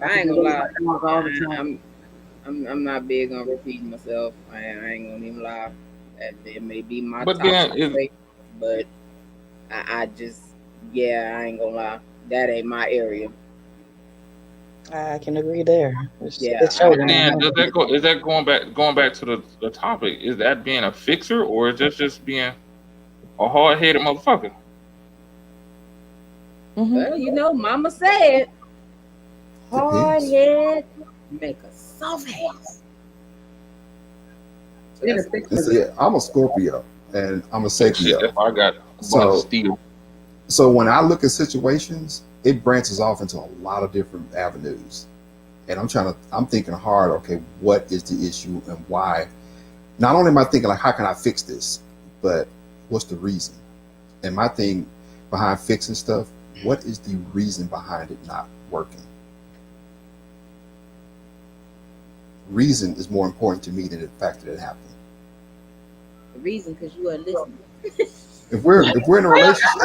I ain't gonna lie. I'm not big on repeating myself. I ain't gonna even lie. It may be my But toxic then trait, but I just, yeah, I ain't gonna lie. That ain't my area. I can agree there. Yeah, It's showing. But then does that go? Is that going back to the topic? Is that being a fixer, or is that just being a hard headed motherfucker? Well, you know, Mama said, hard head make a soft ass. So I'm a Scorpio and I'm a Sapio. If I got steel. So when I look at situations, it branches off into a lot of different avenues. And I'm thinking hard, okay, what is the issue and why? Not only am I thinking like, how can I fix this? But what's the reason? And my thing behind fixing stuff, what is the reason behind it not working? Reason is more important to me than the fact that it happened. The reason, because you are listening. If we're in a relationship,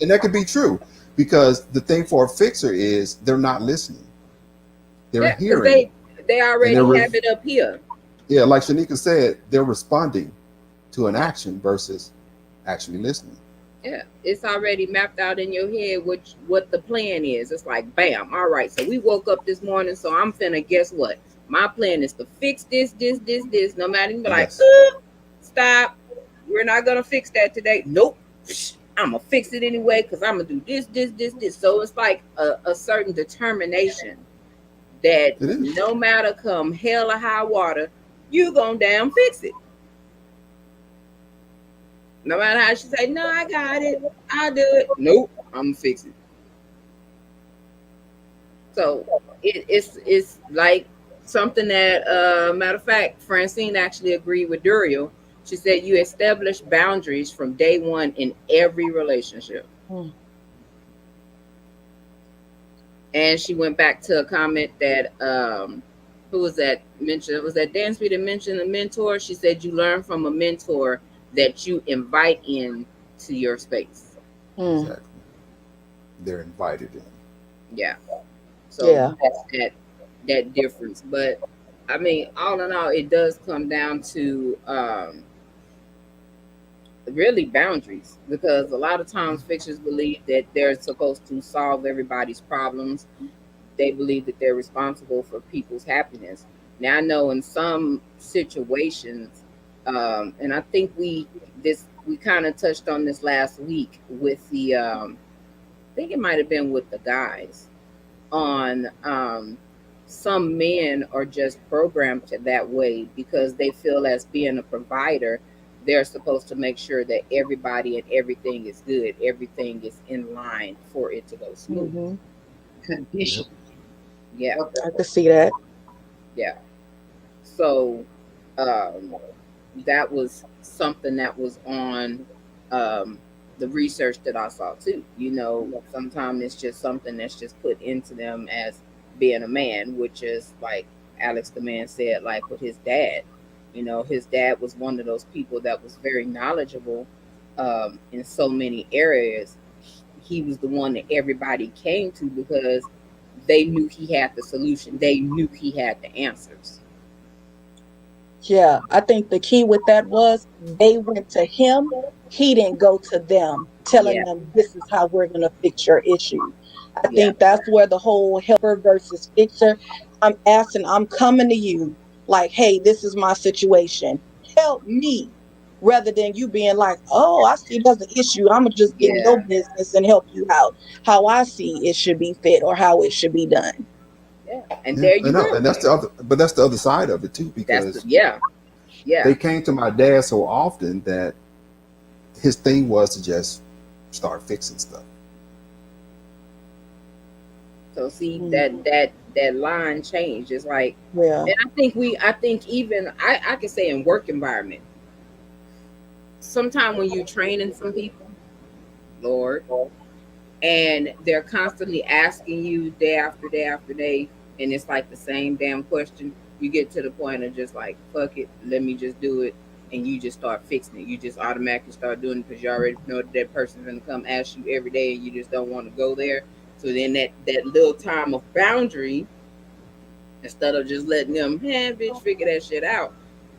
and that could be true, because the thing for a fixer is they're not listening. They're hearing. They already have it up here. Yeah, like Shanika said, they're responding to an action versus actually listening. Yeah, it's already mapped out in your head what the plan is. It's like, bam, all right. So we woke up this morning, so I'm finna, guess what? My plan is to fix this. No matter, be like, stop. We're not gonna fix that today. Nope. I'm gonna fix it anyway because I'm gonna do this. So it's like a certain determination that no matter come hell or high water, you gonna damn fix it. No matter how she say, no, I got it, I'll do it. Nope, I'm gonna fix it. So it's like something that, matter of fact, Francine actually agreed with Duriel. She said you establish boundaries from day one in every relationship. And she went back to a comment that who was that mentioned? Was that Dansby that mentioned a mentor? She said you learn from a mentor that you invite in to your space. Exactly. They're invited in. Yeah. So that's that difference. But I mean, all in all, it does come down to really boundaries, because a lot of times fixers believe that they're supposed to solve everybody's problems. They believe that they're responsible for people's happiness. Now I know in some situations, and I think we kind of touched on this last week with the I think it might have been with the guys on some men are just programmed that way because they feel as being a provider, they're supposed to make sure that everybody and everything is good, everything is in line for it to go smooth. Condition. Yeah, I could see that. Yeah. So that was something that was on the research that I saw too. You know, sometimes it's just something that's just put into them as being a man, which is like Alex the man said, like with his dad. You know, his dad was one of those people that was very knowledgeable in so many areas. He was the one that everybody came to because they knew he had the solution. They knew he had the answers. Yeah, I think the key with that was they went to him. He didn't go to them, telling Yeah, them this is how we're going to fix your issue. I yeah, think that's where the whole helper versus fixer. I'm coming to you like, hey, this is my situation. Help me. Rather than you being like, oh, I see there's an issue. I'm going to just get in yeah. your business and help you out how I see it should be fit or how it should be done. Yeah, and Yeah, there I you know, go. and that's the other, but that's the other side of it too, That's the because yeah, yeah. they came to my dad so often that his thing was to just start fixing stuff. So see Mm, that line changed. It's like, yeah. and I think even I can say in work environment, sometime when you training some people, Lord, and they're constantly asking you day after day after day, and it's like the same damn question. You get to the point of just like, fuck it, let me just do it, and you just start fixing it. You just automatically start doing it because you already know that person's gonna come ask you every day, and you just don't want to go there. So then that little time of boundary, instead of just letting them, hey, bitch, figure that shit out,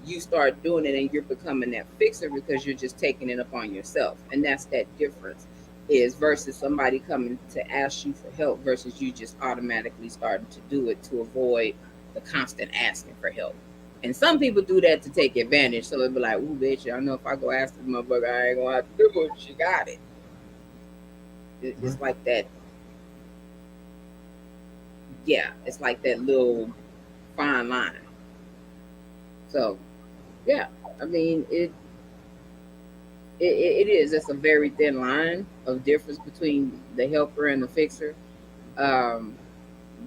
you start doing it and you're becoming that fixer because you're just taking it upon yourself. And that's that difference is versus somebody coming to ask you for help versus you just automatically starting to do it to avoid the constant asking for help. And some people do that to take advantage. So they'll be like, ooh, bitch, I know if I go ask this motherfucker, I ain't gonna have to do it. She got it. It's like that. Yeah, it's like that little fine line. So yeah, I mean it is. It's a very thin line of difference between the helper and the fixer. Um,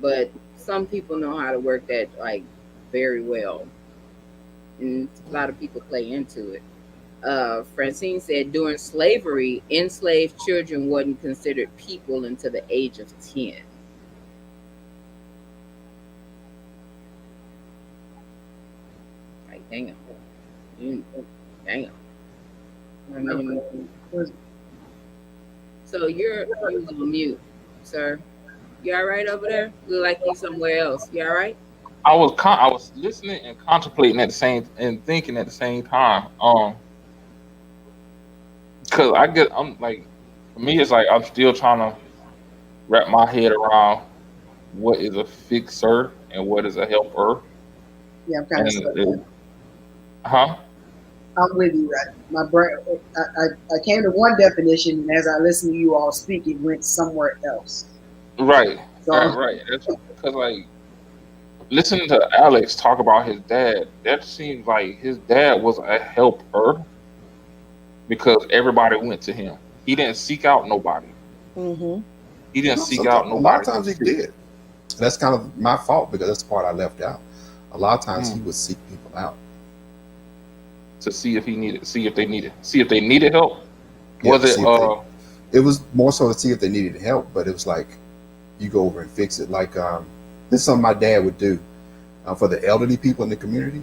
but some people know how to work that like very well, and a lot of people play into it. Francine said during slavery, enslaved children wasn't considered people until the age of 10. Like damn, you, damn. I mean, so you was on mute, sir. You all right over there? Look like you somewhere else. You all right? I was listening and contemplating at the same and thinking at the same time. Because I'm like, for me, it's like I'm still trying to wrap my head around what is a fixer and what is a helper. Yeah, I'm kind of stuck. And huh? I'm with you. My brain, I came to one definition, and as I listened to you all speak, it went somewhere else. Right, So right. That's because like listening to Alex talk about his dad, that seems like his dad was a helper because everybody went to him. He didn't seek out nobody. Mm-hmm. He didn't No, seek out a lot of nobody to times he fix. did. That's kind of my fault because that's the part I left out. A lot of times he Mm. would seek people out. To see if see if they needed help. Yeah, Was to it see if they. It was more so to see if they needed help, but it was like you go over and fix it. Like this is something my dad would do for the elderly people in the community.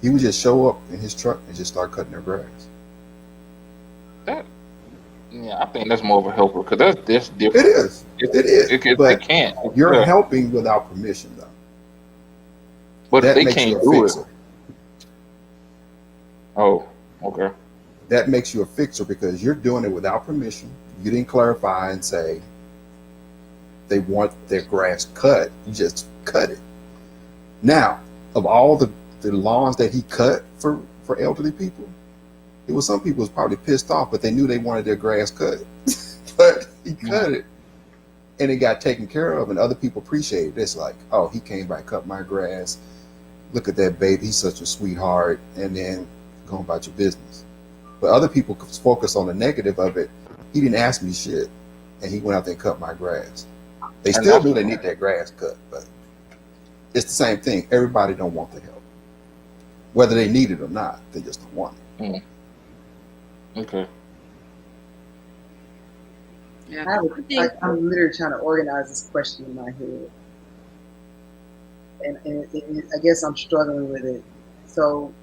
He would just show up in his truck and just start cutting their grass. that? Yeah, I think that's more of a helper because that's It different. is. It is. They But can't. you're Yeah. helping without permission, though. But if That they makes you can't a do it, fixer. oh, okay. That makes you a fixer because you're doing it without permission. You didn't clarify and say they want their grass cut. You just cut it. Now, of all the lawns that he cut for elderly people, it was some people was probably pissed off, but they knew they wanted their grass cut. But he cut it and it got taken care of, and other people appreciated it. It's like, oh, he came by, cut my grass. Look at that baby, he's such a sweetheart, and then go about your business. But other people focus on the negative of it. He didn't ask me shit, and he went out there and cut my grass. They And still that's knew they need their grass cut, but it's the same thing. Everybody don't want the help, whether they need it or not. They just don't want it. okay. Yeah. I think I'm literally trying to organize this question in my head, and I guess I'm struggling with it. So,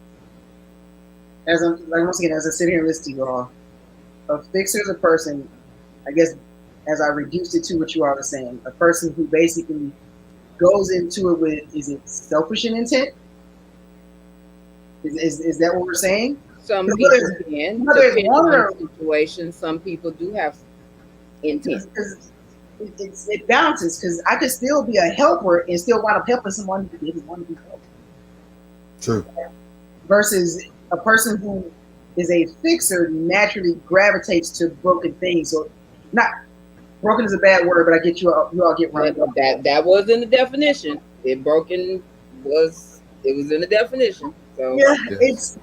as I'm like once again, as I sit here and listen to you all, a fixer is a person. I guess as I reduced it to what you all were saying, a person who basically goes into it with, is it selfish in intent? Is that what we're saying? Some Because people can, whether it's depending one on or the situation. Some people do have intent. because it balances. Because I could still be a helper and still wind up helping someone who didn't want to be helped. True. Versus a person who is a fixer naturally gravitates to broken things. Or not broken is a bad word, but I get you all get right. That was in the definition. It was in the definition. So Yeah, Yes. it's.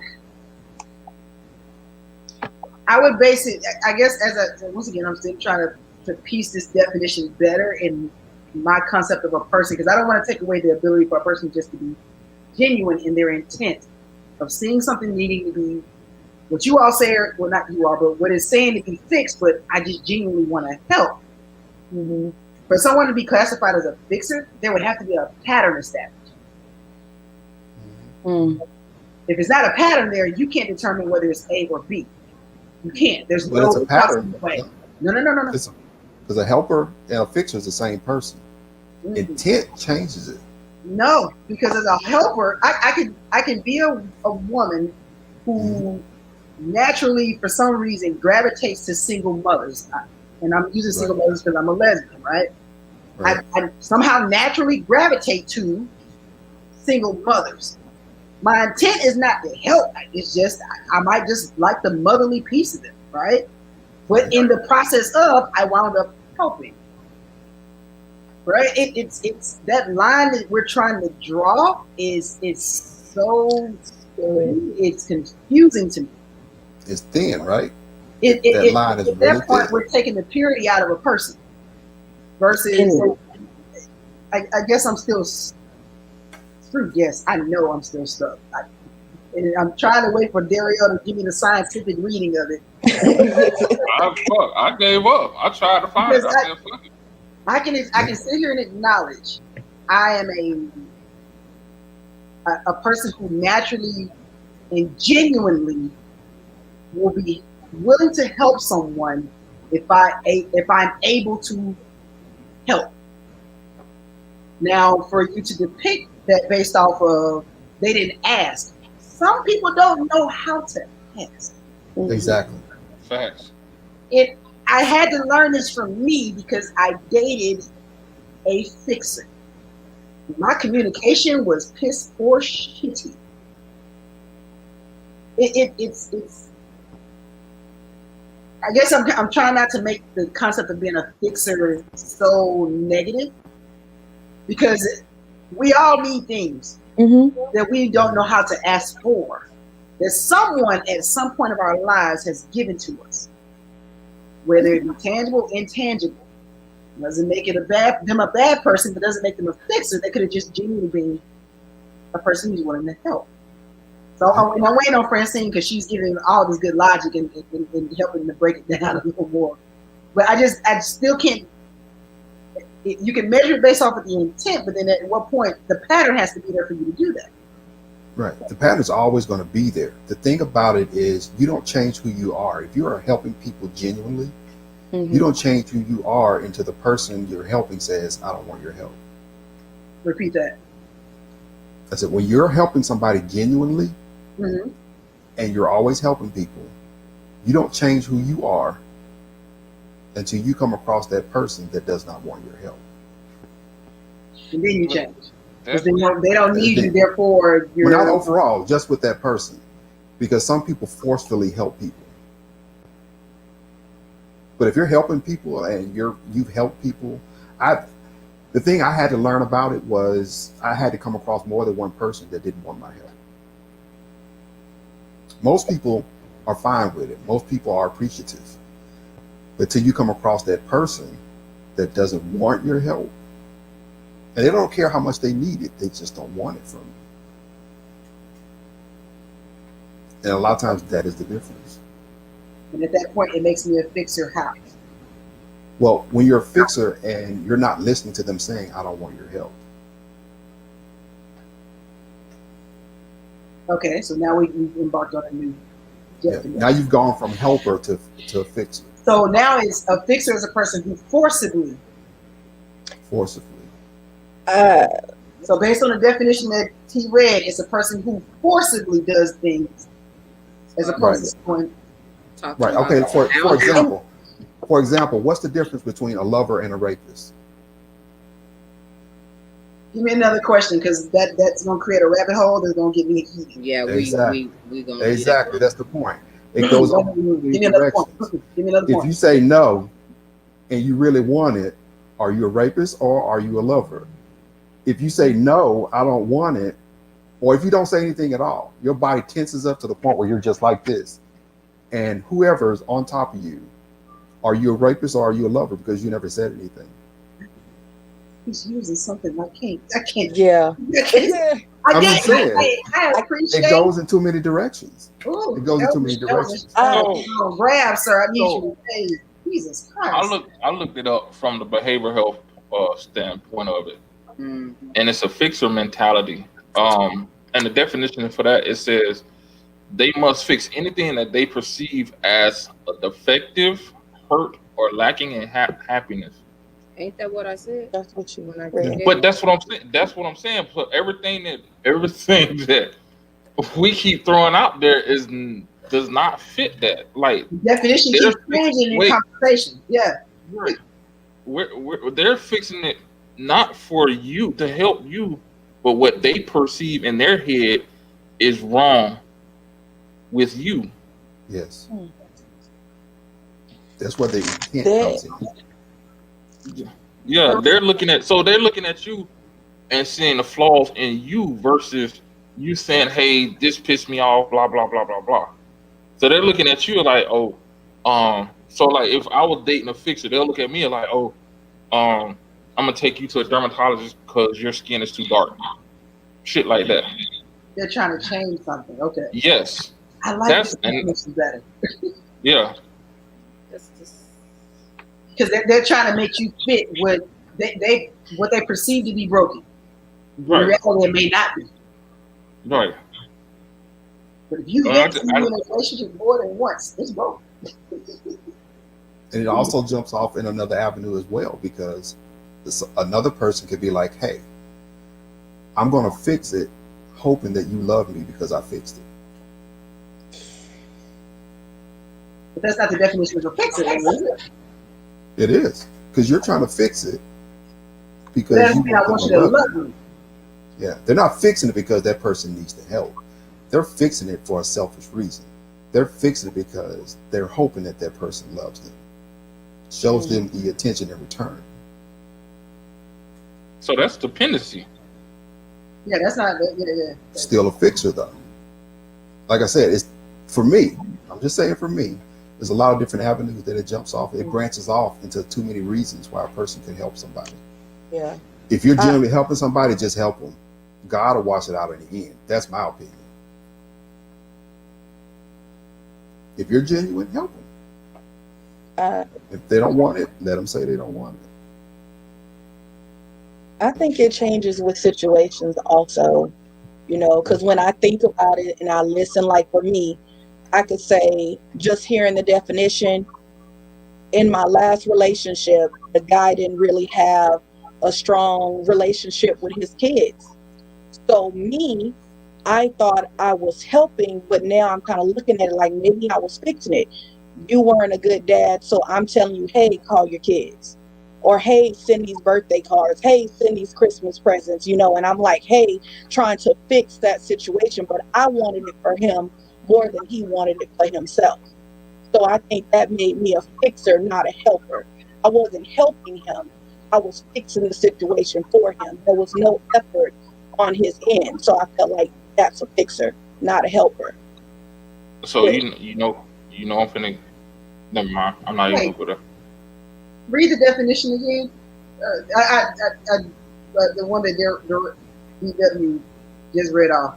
I would base it. I guess once again, I'm still trying to piece this definition better in my concept of a person, because I don't want to take away the ability for a person just to be genuine in their intent of seeing something needing to be, what you all say, well, not you all, but what it's saying to be fixed, but I just genuinely want to help. Mhm. For someone to be classified as a fixer, there would have to be a pattern established. Mm. If it's not a pattern there, you can't determine whether it's A or B. You can't. There's But no it's a pattern. possible way. No. Because a helper and a fixer is the same person. Mm. Intent changes it. No, because as a helper, I can be a woman who naturally, for some reason, gravitates to single mothers. And I'm using single mothers because I'm a lesbian, right? Right. I somehow naturally gravitate to single mothers. My intent is not to help. It's just I might just like the motherly piece of them, right? But in the process of, I wound up helping. Right? It's that line that we're trying to draw is so it's confusing to me. It's thin, right? That line is at really that point, thin. we're taking the purity out of a person. Versus, I guess I'm still screw. Yes, I know I'm still stuck. And I'm trying to wait for Dario to give me the scientific reading of it. I gave up. I tried to find it. I said, fuck it. I can sit here and acknowledge I am a person who naturally and genuinely will be willing to help someone if I'm able to help. Now, for you to depict that based off of they didn't ask, some people don't know how to ask. Exactly. Facts. I had to learn this from me because I dated a fixer. My communication was piss poor shitty. It's. I guess I'm trying not to make the concept of being a fixer so negative, because we all need things that we don't know how to ask for, that someone at some point of our lives has given to us, whether it be tangible, intangible. Doesn't make it a bad person, but doesn't make them a fixer. They could have just genuinely been a person who's willing to help. So I'm waiting on Francine because she's giving all this good logic and helping to break it down a little more. But I still can't. You can measure it based off of the intent, but then at what point the pattern has to be there for you to do that. Right. The pattern's always going to be there. The thing about it is you don't change who you are. If you are helping people genuinely, you don't change who you are until the person you're helping says, I don't want your help. Repeat that. I said, when you're helping somebody genuinely and you're always helping people, you don't change who you are until you come across that person that does not want your help. And then you change. Because they don't need you, therefore you're not overall, just with that person. Because some people forcefully help people. But if you're helping people and you've helped people, the thing I had to learn about it was I had to come across more than one person that didn't want my help. Most people are fine with it. Most people are appreciative. But till you come across that person that doesn't want your help, and they don't care how much they need it, they just don't want it from you. And a lot of times that is the difference. And at that point, it makes me a fixer how? Well, when you're a fixer and you're not listening to them saying, "I don't want your help." Okay, so now we've embarked on a new Yeah. definition. Now you've gone from helper to fixer, So now it's a fixer is a person who forcibly. forcibly. So based on the definition that he read, it's a person who forcibly does things as opposed to someone. Talking Right. about Okay. For boundaries. example, what's the difference between a lover and a rapist? Give me another question, because that's gonna create a rabbit hole that's gonna get me heated. Yeah, Exactly. we gonna Exactly. That's the point. It goes Give on me another point. directions. Give me another If point. you say no and you really want it, are you a rapist or are you a lover? If you say no, I don't want it, or if you don't say anything at all, your body tenses up to the point where you're just like this, and whoever's on top of you, are you a rapist or are you a lover because you never said anything? He's using something I can't. Yeah. I'm just saying. I appreciate It goes in too many directions. Ooh, It goes in too many that was directions. a grab, sir. I need So- you to say, Jesus Christ. I looked it up from the behavioral health standpoint of it, Mm. and it's a fixer mentality. And the definition for that, it says they must fix anything that they perceive as a defective, hurt, or lacking in happiness. Ain't that what I said? That's what you When I read. read But that's what I'm saying. That's what I'm saying. But everything that we keep throwing out there does not fit that. Like, The definition They're keeps changing in wait. conversation. Yeah. they're fixing it not for you to help you, but what they perceive in their head is wrong with you. Yes. Hmm. That's where the intent That- comes in. Yeah, they're looking at you and seeing the flaws in you versus you saying, "Hey, this pissed me off," blah blah blah blah blah. So they're looking at you like, "Oh, so like if I was dating a fixer, they'll look at me like, "Oh, I'm gonna take you to a dermatologist because your skin is too dark." Shit like that. They're trying to change something. Okay. Yes. I like That's- this definition better. Yeah. That's just Because they're trying to make you fit what they perceive to be broken. In Right. reality, it may not be. Right. But if you Well, hit someone in a relationship more than once, it's broken. And it also jumps off in another avenue as well, because another person could be like, "Hey, I'm going to fix it, hoping that you love me because I fixed it." But that's not the definition of a fixer, is it? It is, because you're trying to fix it because That's you mean I want you them to love love me. Yeah, they're not fixing it because that person needs the help. They're fixing it for a selfish reason. They're fixing it because they're hoping that that person loves them, shows them the attention in return. So that's dependency. Yeah, that's not. Yeah. Still a fixer though. Like I said, it's for me. I'm just saying for me. There's a lot of different avenues that it jumps off. It branches off into too many reasons why a person can help somebody. Yeah. If you're genuinely helping somebody, just help them. God will wash it out in the end. That's my opinion. If you're genuine, help them. If they don't want it, let them say they don't want it. I think it changes with situations also, because when I think about it and I listen, like for me, I could say just hearing the definition, in my last relationship, the guy didn't really have a strong relationship with his kids. So me, I thought I was helping, but now I'm kind of looking at it like maybe I was fixing it. You weren't a good dad, so I'm telling you, hey, call your kids. Or, hey, send these birthday cards. Hey, send these Christmas presents, and I'm like, hey, trying to fix that situation, but I wanted it for him more than he wanted it for himself. So I think that made me a fixer, not a helper. I wasn't helping him. I was fixing the situation for him. There was no effort on his end. So I felt like that's a fixer, not a helper. So you know I'm finna. Never mind. I'm not even gonna put it. Read the definition again. The one that DW just read off.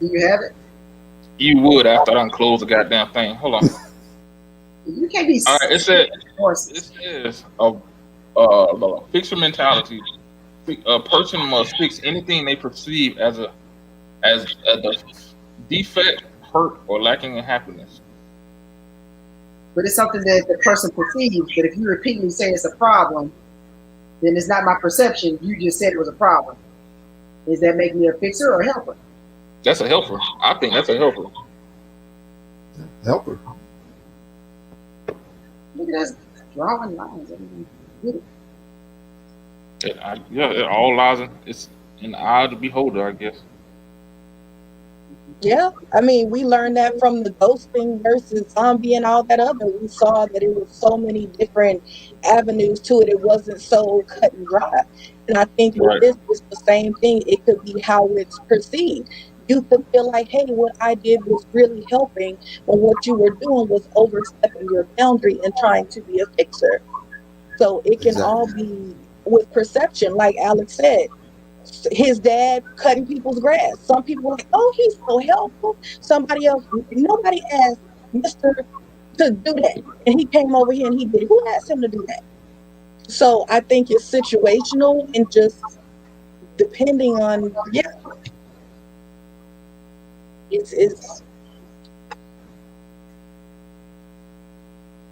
Do you have it? You would after I done close the goddamn thing. Hold on. You can't be All right, it says horses. fixer mentality. A person must fix anything they perceive as a defect, hurt, or lacking in happiness. But it's something that the person perceives. But if you repeatedly say it's a problem, then it's not my perception. You just said it was a problem. Does that make me a fixer or a helper? That's a helper. I think that's a helper. Helper. Look at us drawing lines. I mean, get it. It all lies it's in the eye of the beholder, I guess. Yeah, I mean, we learned that from the ghosting versus zombie and all that other. We saw that it was so many different avenues to it. It wasn't so cut and dry. And I think with Right. this, it's the same thing. It could be how it's perceived. You could feel like, hey, what I did was really helping, when what you were doing was overstepping your boundary and trying to be a fixer. So it can all be with perception, like Alex said. His dad cutting people's grass. Some people were like, oh, he's so helpful. Somebody else, nobody asked Mr. to do that. And he came over here and he did it. Who asked him to do that? So I think it's situational and just depending on, it's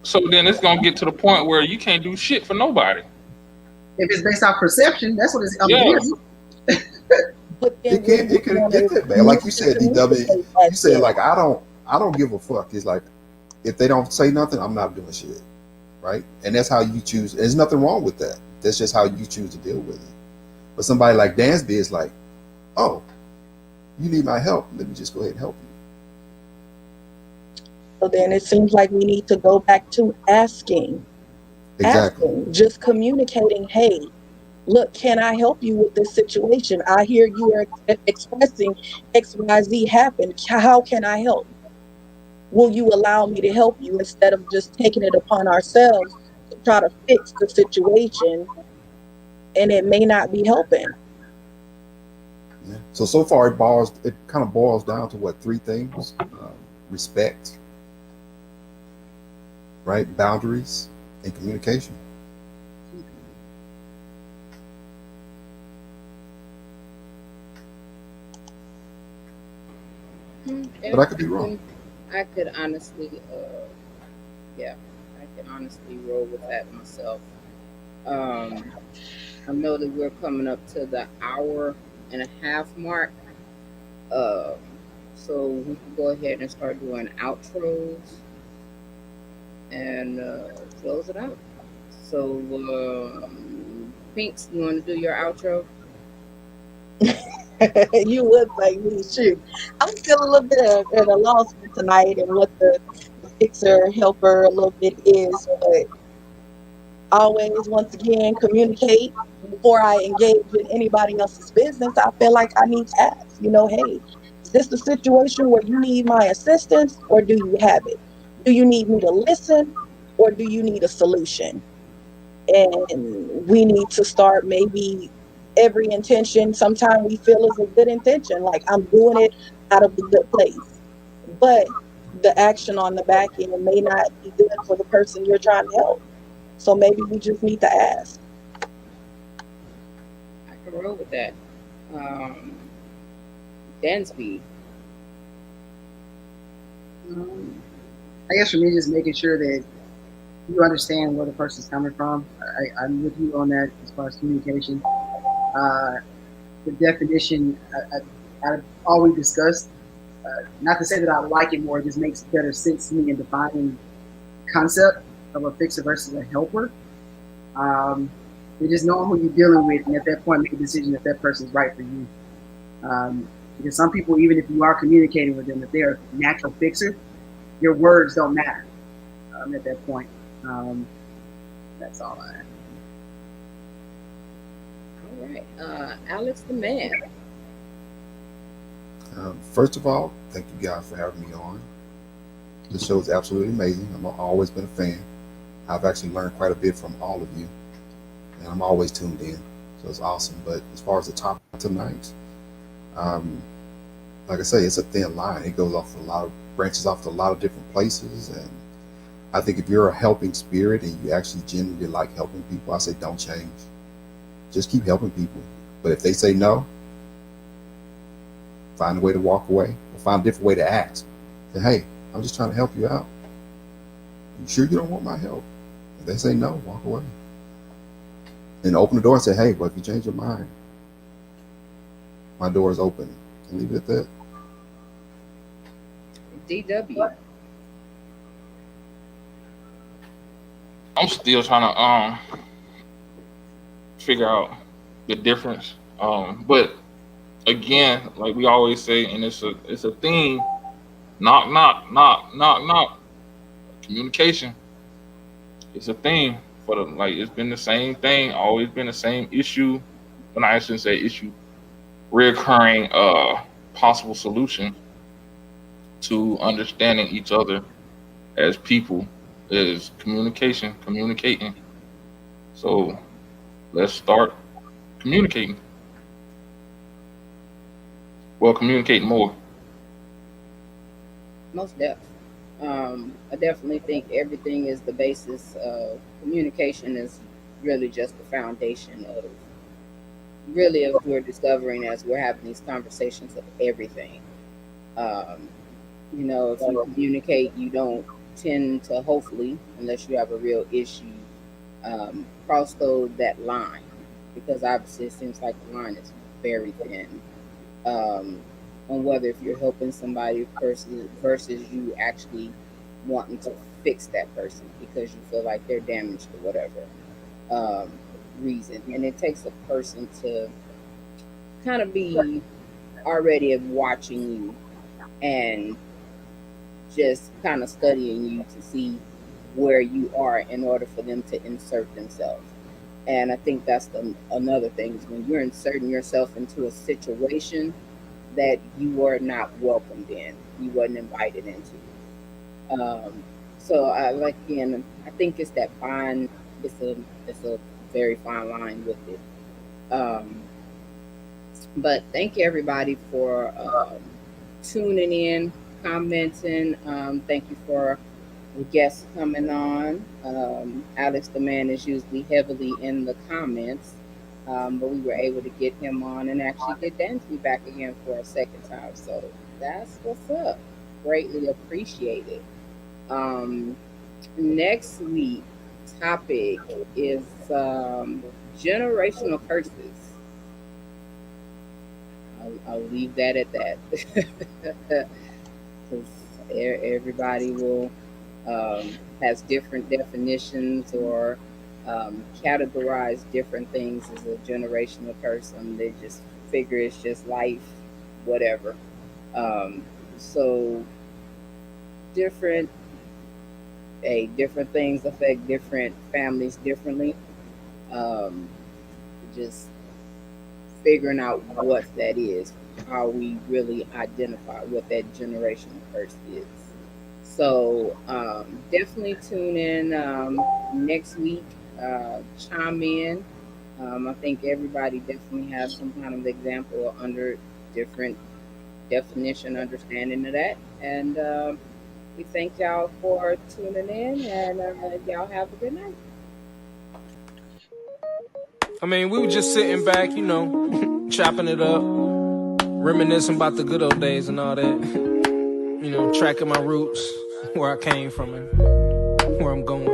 So then it's gonna get to the point where you can't do shit for nobody. If it's based off perception, that's what it's. Yeah. but then It can get that bad. Like you said, DW, you said like I don't give a fuck. It's like if they don't say nothing, I'm not doing shit. Right? And that's how you choose. There's nothing wrong with that. That's just how you choose to deal with it. But somebody like Dansby is like, oh, you need my help. Let me just go ahead and help you. So then it seems like we need to go back to asking, just communicating, hey, look, can I help you with this situation? I hear you are expressing XYZ happened. How can I help? Will you allow me to help you, instead of just taking it upon ourselves to try to fix the situation, and it may not be helping. Yeah. So far it kind of boils down to what, three things: respect, right, boundaries, and communication. But I could be wrong. I could honestly, I could honestly roll with that myself. I know that we're coming up to the 1.5 hour mark. So we can go ahead and start doing outros and close it out. So, Pinks, you want to do your outro? You would like me, shoot. I'm still a little bit at a loss for tonight and what the fixer helper a little bit is, but always, once again, communicate before I engage in anybody else's business. I feel like I need to ask, hey, is this the situation where you need my assistance, or do you have it? Do you need me to listen, or do you need a solution? And we need to start maybe every intention. Sometimes we feel is a good intention, like I'm doing it out of a good place, but the action on the back end may not be good for the person you're trying to help. So maybe we just need to ask. I can roll with that. Dansby. I guess for me, just making sure that you understand where the person's coming from. I'm with you on that as far as communication. The definition, out of all we discussed, not to say that I like it more, it just makes better sense to me in defining the concept of a fixer versus a helper. You're just knowing who you're dealing with, and at that point, make a decision if that person's right for you. Because some people, even if you are communicating with them, if they're a natural fixer, your words don't matter at that point. That's all I have. All right. Alex the man. First of all, thank you guys for having me on. The show is absolutely amazing. I've always been a fan. I've actually learned quite a bit from all of you, and I'm always tuned in, so it's awesome. But as far as the topic tonight, like I say, it's a thin line. It goes off branches off to a lot of different places, and I think if you're a helping spirit and you actually genuinely like helping people, I say don't change. Just keep helping people. But if they say no, find a way to walk away or find a different way to ask. Say, hey, I'm just trying to help you out. You sure you don't want my help? If they say no, walk away. And open the door and say, hey, well, if you change your mind, my door is open. Can leave it at that. DW. I'm still trying to figure out the difference. But again, like we always say, and it's a theme. Knock, knock, knock, knock, knock. Communication. It's a theme for the like. It's been the same thing. Always been the same issue. When I shouldn't say issue, recurring possible solution to understanding each other as people is communication, communicating. So let's start communicating. Well, communicate more. Most definitely. I definitely think everything is the basis of communication is really just the foundation of really as we're discovering as we're having these conversations of everything. You know, if you communicate, you don't tend to hopefully, unless you have a real issue, cross that line because obviously it seems like the line is very thin. On whether if you're helping somebody versus you actually wanting to fix that person because you feel like they're damaged or whatever reason. And it takes a person to kind of be already watching you and just kind of studying you to see where you are in order for them to insert themselves. And I think that's another thing is when you're inserting yourself into a situation that you are not welcomed in, you wasn't invited into. So I like again, I think it's that fine. It's a very fine line with it. But thank you everybody for tuning in, commenting. Thank you for the guests coming on. Alex the man is usually heavily in the comments. But we were able to get him on and actually get Dansby back again for a second time. So that's what's up. Greatly appreciated. Next week topic is generational curses. I'll leave that at that because everybody will has different definitions or categorize different things as a generational curse, and they just figure it's just life, whatever. So different things affect different families differently. Just figuring out what that is, how we really identify what that generational curse is. So definitely tune in next week. Chime in. I think everybody definitely has some kind of example under different definition, understanding of that. And we thank y'all for tuning in, and y'all have a good night. I mean, we were just sitting back, you know, chopping it up, reminiscing about the good old days and all that. You know, tracking my roots, where I came from and where I'm going.